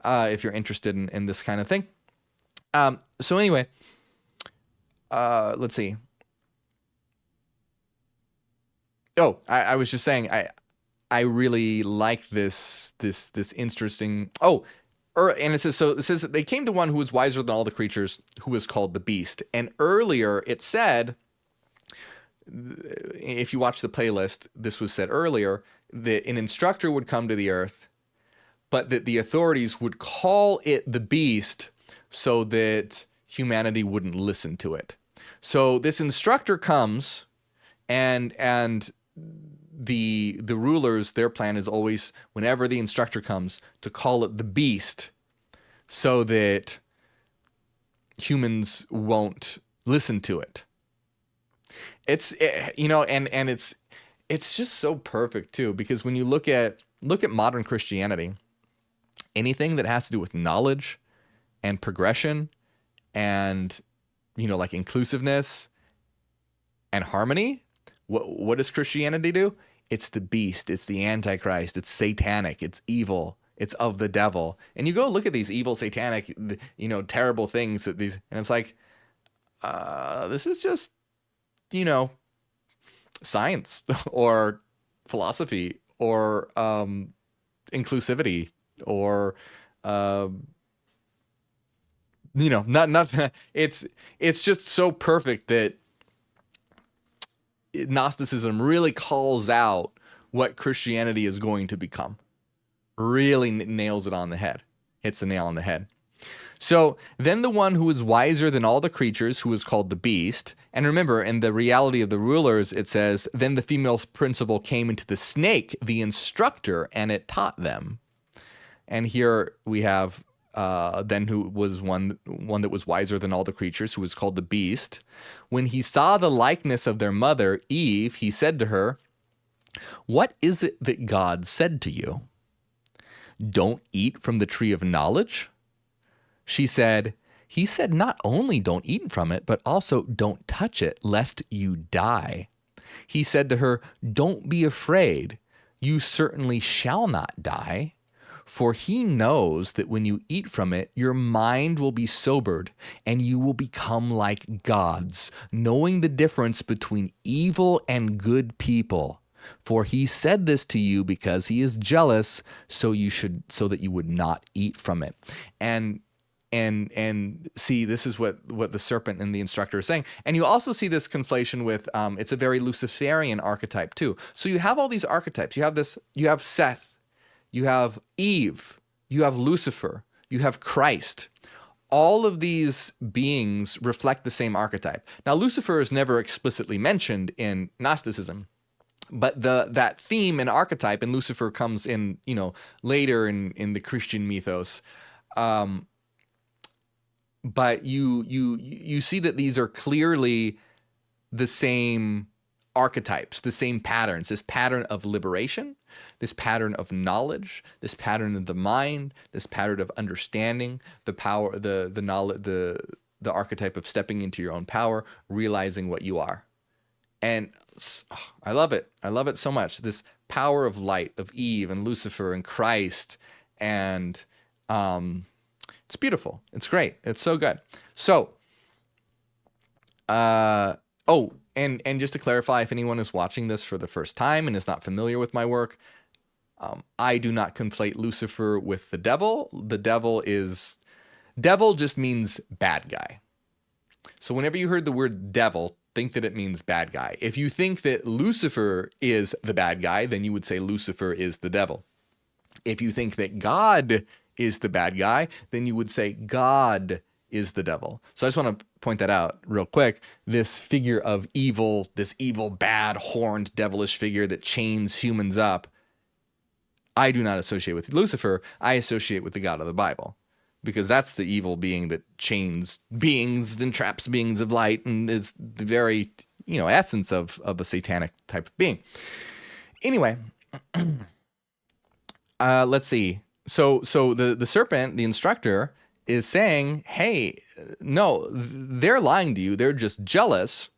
if you're interested in this kind of thing. So anyway, let's see. Oh, I was just saying, I really like this interesting... And it says that they came to one who was wiser than all the creatures, who was called the beast. And earlier it said, if you watch the playlist, this was said earlier, that an instructor would come to the earth, but that the authorities would call it the beast so that humanity wouldn't listen to it. So this instructor comes, and the rulers, their plan is always, whenever the instructor comes, to call it the beast so that humans won't listen to it. It's it's just so perfect too, because when you look at modern Christianity, anything that has to do with knowledge and progression and like inclusiveness and harmony, what does Christianity do? It's the beast. It's the Antichrist. It's satanic. It's evil. It's of the devil. And you go look at these evil, satanic, terrible things and it's like, this is just, science or philosophy or inclusivity or not. It's just so perfect that Gnosticism really calls out what Christianity is going to become. Really nails it on the head. Hits the nail on the head. So then the one who is wiser than all the creatures, who is called the beast. And remember, in the reality of the rulers, it says, then the female principal came into the snake, the instructor, and it taught them. And here we have then who was one that was wiser than all the creatures, who was called the beast. When he saw the likeness of their mother, Eve, he said to her, what is it that God said to you? Don't eat from the tree of knowledge? She said, he said not only don't eat from it, but also don't touch it, lest you die. He said to her, don't be afraid. You certainly shall not die. For he knows that when you eat from it, your mind will be sobered, and you will become like gods, knowing the difference between evil and good people. For he said this to you because he is jealous, so that you would not eat from it. And and see this is what the serpent and the instructor is saying. And you also see this conflation with it's a very Luciferian archetype too. So you have all these archetypes. You have Seth, you have Eve, you have Lucifer, you have Christ. All of these beings reflect the same archetype. Now, Lucifer is never explicitly mentioned in Gnosticism, but that theme and archetype in Lucifer comes in, later in the Christian mythos. But you see that these are clearly the same archetypes, the same patterns, this pattern of liberation, this pattern of knowledge, this pattern of the mind, this pattern of understanding, the power, the knowledge, the archetype of stepping into your own power, realizing what you are. And I love it. I love it so much. This power of light, of Eve and Lucifer and Christ. And it's beautiful. It's great. It's so good. So, and just to clarify, if anyone is watching this for the first time and is not familiar with my work, I do not conflate Lucifer with the devil. Devil just means bad guy. So whenever you heard the word devil, think that it means bad guy. If you think that Lucifer is the bad guy, then you would say Lucifer is the devil. If you think that God is the bad guy, then you would say God is the devil. So I just want to point that out real quick. This figure of evil, this evil, bad, horned, devilish figure that chains humans up, I do not associate with Lucifer. I associate with the God of the Bible, because that's the evil being that chains beings and traps beings of light and is the very, essence of a satanic type of being. Anyway, let's see. So the serpent, the instructor, is saying, hey, no, they're lying to you. They're just jealous.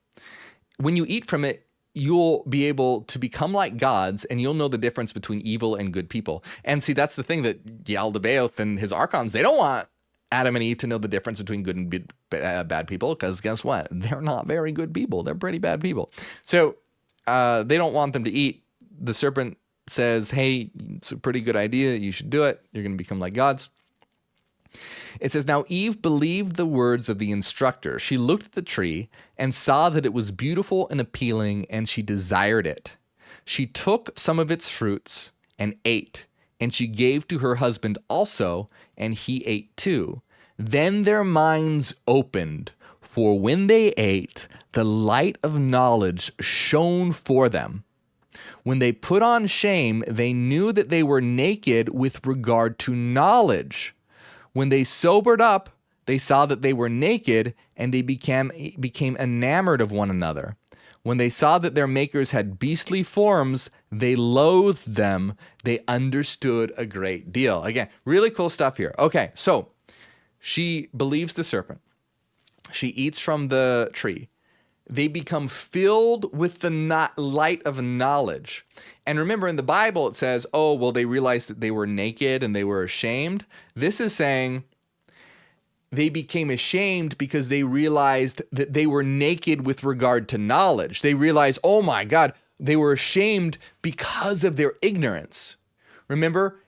When you eat from it, you'll be able to become like gods, and you'll know the difference between evil and good people. And see, that's the thing that Yaldabaoth and his archons, they don't want Adam and Eve to know the difference between good and bad people, because guess what? They're not very good people. They're pretty bad people. So they don't want them to eat. The serpent says, hey, it's a pretty good idea. You should do it. You're going to become like gods. It says, now Eve believed the words of the instructor. She looked at the tree and saw that it was beautiful and appealing, and she desired it. She took some of its fruits and ate, and she gave to her husband also, and he ate too. Then their minds opened, for when they ate, the light of knowledge shone for them. When they put on shame, they knew that they were naked with regard to knowledge. When they sobered up, they saw that they were naked, and they became enamored of one another. When they saw that their makers had beastly forms, they loathed them. They understood a great deal. Again, really cool stuff here. Okay, so she believes the serpent. She eats from the tree. They become filled with the light of knowledge. And remember, in the Bible, it says, oh, well, they realized that they were naked and they were ashamed. This is saying they became ashamed because they realized that they were naked with regard to knowledge. They realized, oh my God, they were ashamed because of their ignorance. Remember,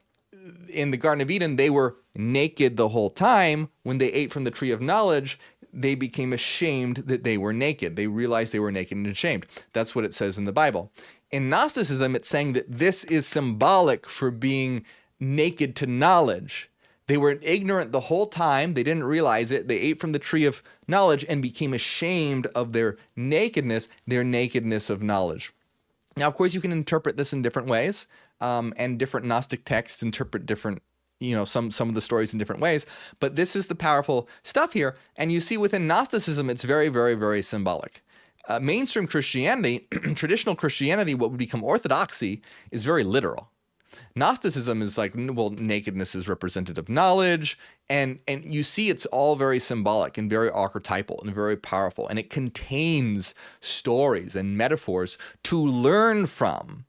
in the Garden of Eden, they were naked the whole time. When they ate from the tree of knowledge, they became ashamed that they were naked. They realized they were naked and ashamed. That's what it says in the Bible. In Gnosticism, it's saying that this is symbolic for being naked to knowledge. They were ignorant the whole time. They didn't realize it. They ate from the tree of knowledge and became ashamed of their nakedness of knowledge. Now, of course, you can interpret this in different ways, and different Gnostic texts interpret different, some of the stories in different ways. But this is the powerful stuff here. And you see within Gnosticism, it's very, very, very symbolic. Mainstream Christianity, traditional Christianity, what would become orthodoxy, is very literal. Gnosticism is like, well, nakedness is representative of knowledge, and you see it's all very symbolic and very archetypal and very powerful, and it contains stories and metaphors to learn from.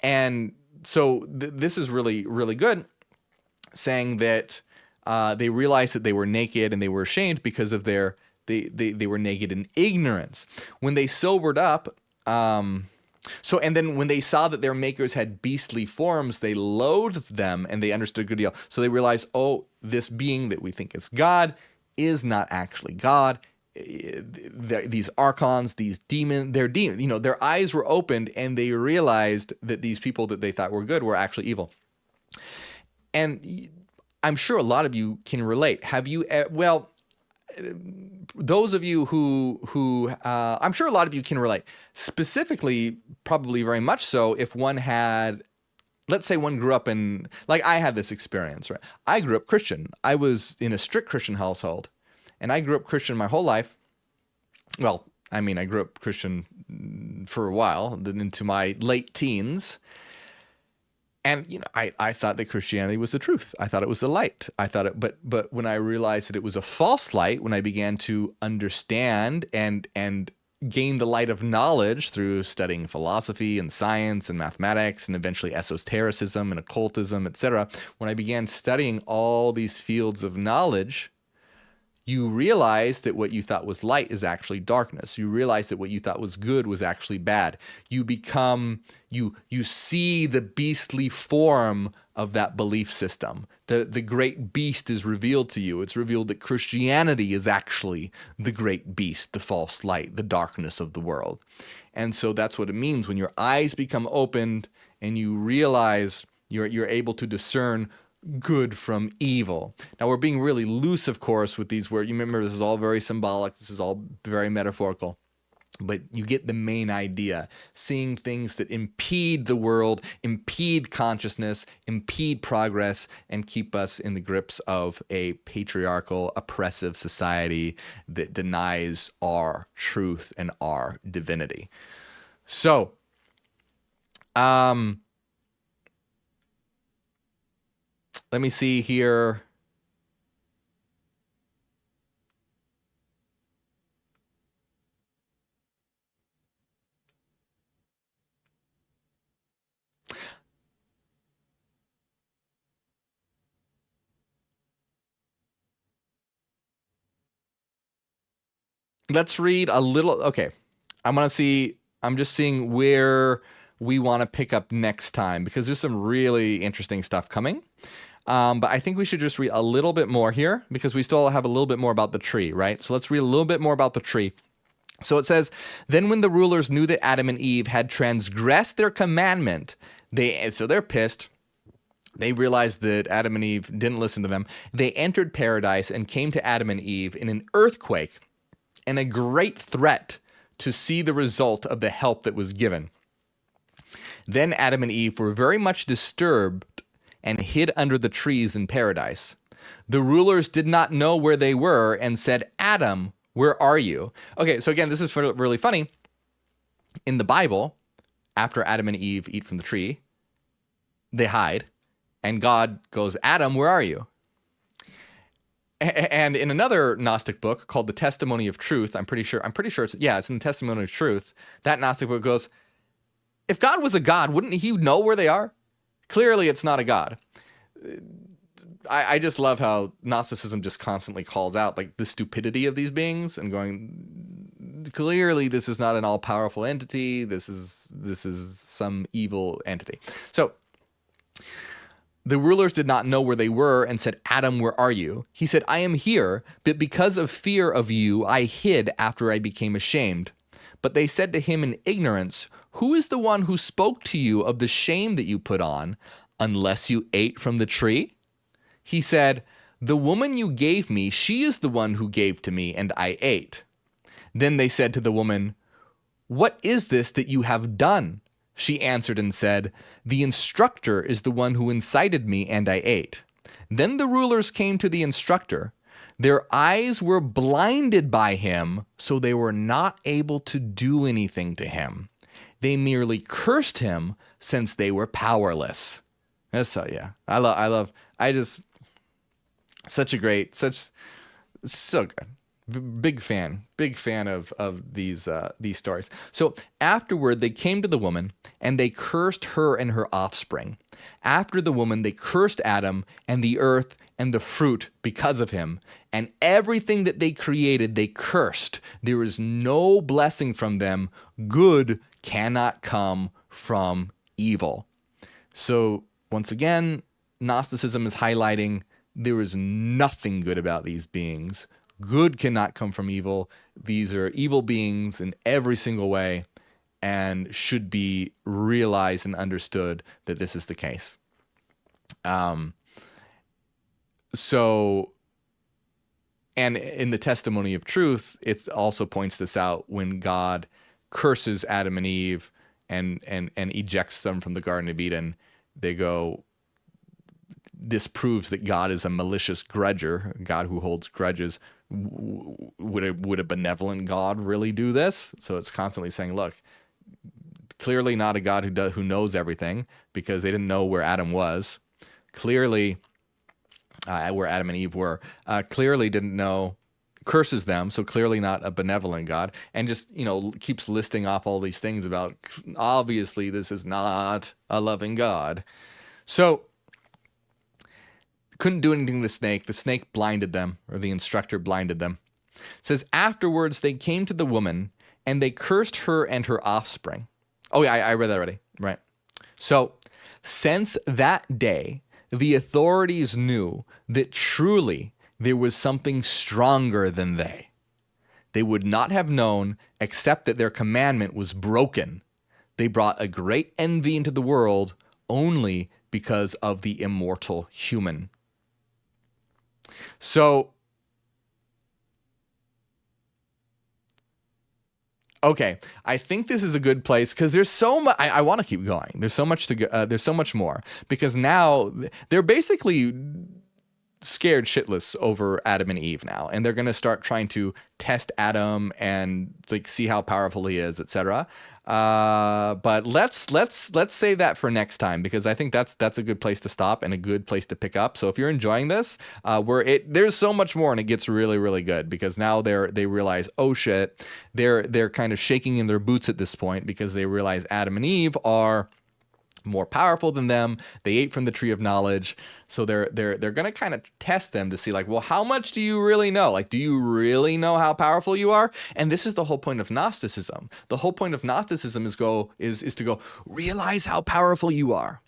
And so this is really, really good, saying that they realized that they were naked and they were ashamed because of they were naked in ignorance. When they sobered up, So, and then when they saw that their makers had beastly forms, they loathed them and they understood a good deal. So they realized, oh, this being that we think is God is not actually God. These archons, these demons, they're demons. You know, their eyes were opened and they realized that these people that they thought were good were actually evil. And I'm sure a lot of you can relate. Have you, well, those of you who I'm sure a lot of you can relate, specifically, probably very much so, if one had, let's say one grew up in, like I had this experience, right? I grew up Christian. I was in a strict Christian household, and I grew up Christian my whole life. Well, I mean, I grew up Christian for a while, then into my late teens. And, you know, I thought that Christianity was the truth. I thought it was the light. I thought it, but when I realized that it was a false light, when I began to understand and gain the light of knowledge through studying philosophy and science and mathematics and eventually esotericism and occultism, etc., when I began studying all these fields of knowledge, you realize that what you thought was light is actually darkness. You realize that what you thought was good was actually bad. You become, you see the beastly form of that belief system. The great beast is revealed to you. It's revealed that Christianity is actually the great beast, the false light, the darkness of the world. And so that's what it means when your eyes become opened and you realize you're able to discern good from evil. Now, we're being really loose, of course, with these words. You remember, this is all very symbolic. This is all very metaphorical. But you get the main idea. Seeing things that impede the world, impede consciousness, impede progress, and keep us in the grips of a patriarchal, oppressive society that denies our truth and our divinity. So, let me see here. Let's read a little. Okay. I'm just seeing where we want to pick up next time because there's some really interesting stuff coming. But I think we should just read a little bit more here because we still have a little bit more about the tree, right? So let's read a little bit more about the tree. So it says, then when the rulers knew that Adam and Eve had transgressed their commandment, so they're pissed. They realized that Adam and Eve didn't listen to them. They entered paradise and came to Adam and Eve in an earthquake and a great threat to see the result of the help that was given. Then Adam and Eve were very much disturbed and hid under the trees in paradise. The rulers did not know where they were and said, Adam, where are you? Okay, so again, this is really funny. In the Bible, after Adam and Eve eat from the tree, they hide, and God goes, Adam, where are you? And in another Gnostic book called The Testimony of Truth, I'm pretty sure it's in The Testimony of Truth, that Gnostic book goes, if God was a God, wouldn't he know where they are? Clearly, it's not a God. I just love how Gnosticism just constantly calls out like the stupidity of these beings and going, clearly this is not an all-powerful entity. This is some evil entity. So the rulers did not know where they were and said, Adam, where are you? He said, I am here, but because of fear of you, I hid after I became ashamed. But they said to him in ignorance, who is the one who spoke to you of the shame that you put on, unless you ate from the tree? He said, the woman you gave me, she is the one who gave to me, and I ate. Then they said to the woman, what is this that you have done? She answered and said, the instructor is the one who incited me, and I ate. Then the rulers came to the instructor. Their eyes were blinded by him, so they were not able to do anything to him. They merely cursed him since they were powerless. So yeah, so good. Big fan of these stories. So afterward, they came to the woman and they cursed her and her offspring. After the woman, they cursed Adam and the earth and the fruit because of him. And everything that they created, they cursed. There is no blessing from them. Good cannot come from evil. So once again, Gnosticism is highlighting there is nothing good about these beings. Good cannot come from evil. These are evil beings in every single way, and should be realized and understood that this is the case. So, and in the testimony of truth, it also points this out when God curses Adam and Eve and ejects them from the Garden of Eden. They go, this proves that God is a malicious grudger, a God who holds grudges. Would a benevolent God really do this? So it's constantly saying, look, clearly not a God who knows everything, because they didn't know where Adam was. Clearly, where Adam and Eve were. Clearly didn't know, curses them, so clearly not a benevolent God, and just, keeps listing off all these things about, obviously this is not a loving God. So, couldn't do anything to the snake. The snake blinded them, or the instructor blinded them. It says, afterwards they came to the woman, and they cursed her and her offspring. Oh yeah, I read that already. Right. So, since that day, the authorities knew that truly there was something stronger than they. They would not have known except that their commandment was broken. They brought a great envy into the world only because of the immortal human. So, okay, I think this is a good place because there's so much. I want to keep going. There's so much to go. There's so much more, because now they're basically scared shitless over Adam and Eve now, and they're going to start trying to test Adam and see how powerful he is, etc. But let's save that for next time, because I think that's a good place to stop and a good place to pick up. So if you're enjoying this, there's so much more, and it gets really, really good, because now they realize, oh shit, they're kind of shaking in their boots at this point, because they realize Adam and Eve are more powerful than them. They ate from the tree of knowledge. So they're going to kind of test them to see, well, how much do you really know? Do you really know how powerful you are? And this is the whole point of Gnosticism. The whole point of Gnosticism is to go, realize how powerful you are.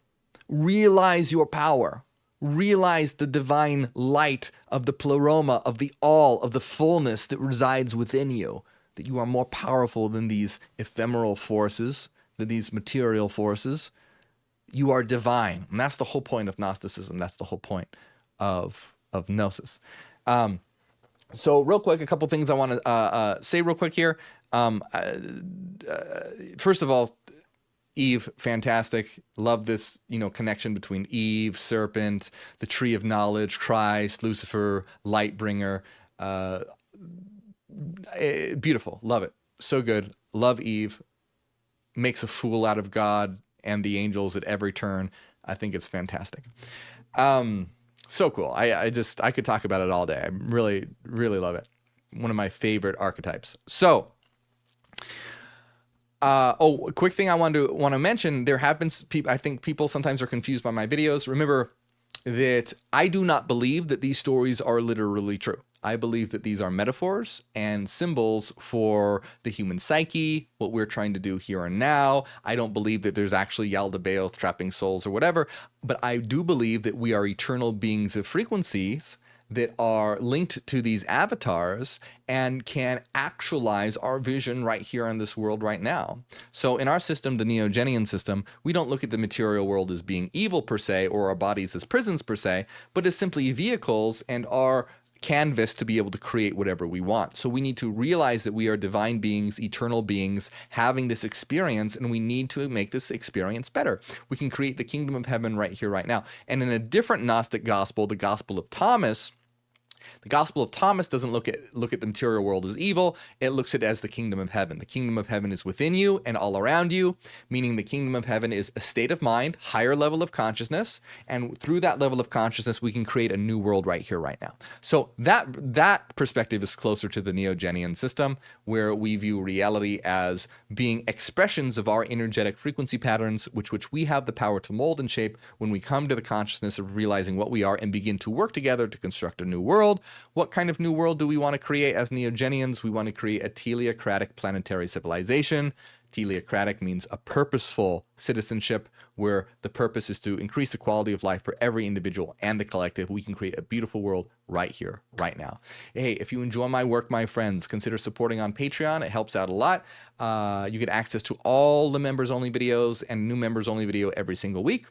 Realize your power. Realize the divine light of the pleroma, of the all, of the fullness that resides within you. That you are more powerful than these ephemeral forces, than these material forces. You are divine. And that's the whole point of Gnosticism. That's the whole point of Gnosis. So real quick, a couple things I want to say real quick here. First of all, Eve, fantastic. Love this, connection between Eve, serpent, the tree of knowledge, Christ, Lucifer, light bringer. Beautiful. Love it. So good. Love Eve. Makes a fool out of God and the angels at every turn. I think it's fantastic. So cool. I could talk about it all day. I really, really love it. One of my favorite archetypes. So, a quick thing I want to mention. There have been I think people sometimes are confused by my videos. Remember that I do not believe that these stories are literally true. I believe that these are metaphors and symbols for the human psyche, what we're trying to do here and now. I don't believe that there's actually Yaldabaoth trapping souls or whatever, but I do believe that we are eternal beings of frequencies that are linked to these avatars and can actualize our vision right here in this world right now. So in our system, the Neogenian system, we don't look at the material world as being evil per se, or our bodies as prisons per se, but as simply vehicles and our canvas to be able to create whatever we want. So we need to realize that we are divine beings, eternal beings, having this experience, and we need to make this experience better. We can create the kingdom of heaven right here, right now. And in a different Gnostic gospel, the Gospel of Thomas, The Gospel of Thomas doesn't look at the material world as evil. It looks at it as the kingdom of heaven. The kingdom of heaven is within you and all around you, meaning the kingdom of heaven is a state of mind, higher level of consciousness, and through that level of consciousness, we can create a new world right here, right now. So that perspective is closer to the Neogenian system, where we view reality as being expressions of our energetic frequency patterns, which we have the power to mold and shape when we come to the consciousness of realizing what we are and begin to work together to construct a new world. What kind of new world do we want to create as Neogenians? We want to create a teleocratic planetary civilization. Teleocratic means a purposeful citizenship where the purpose is to increase the quality of life for every individual and the collective. We can create a beautiful world right here, right now. Hey, if you enjoy my work, my friends, consider supporting on Patreon. It helps out a lot. You get access to all the members-only videos and new members-only video every single week.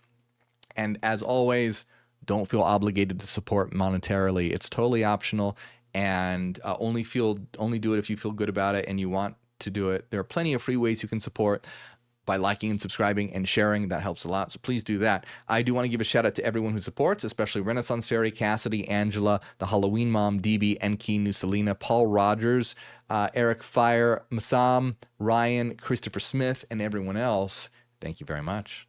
And as always, don't feel obligated to support monetarily. It's totally optional, and only do it if you feel good about it and you want to do it. There are plenty of free ways you can support by liking and subscribing and sharing. That helps a lot, so please do that. I do want to give a shout out to everyone who supports, especially Renaissance Fairy, Cassidy, Angela, the Halloween Mom, DB, Enki, Nusalina, Paul Rogers, Eric Fire, Masam, Ryan, Christopher Smith, and everyone else. Thank you very much.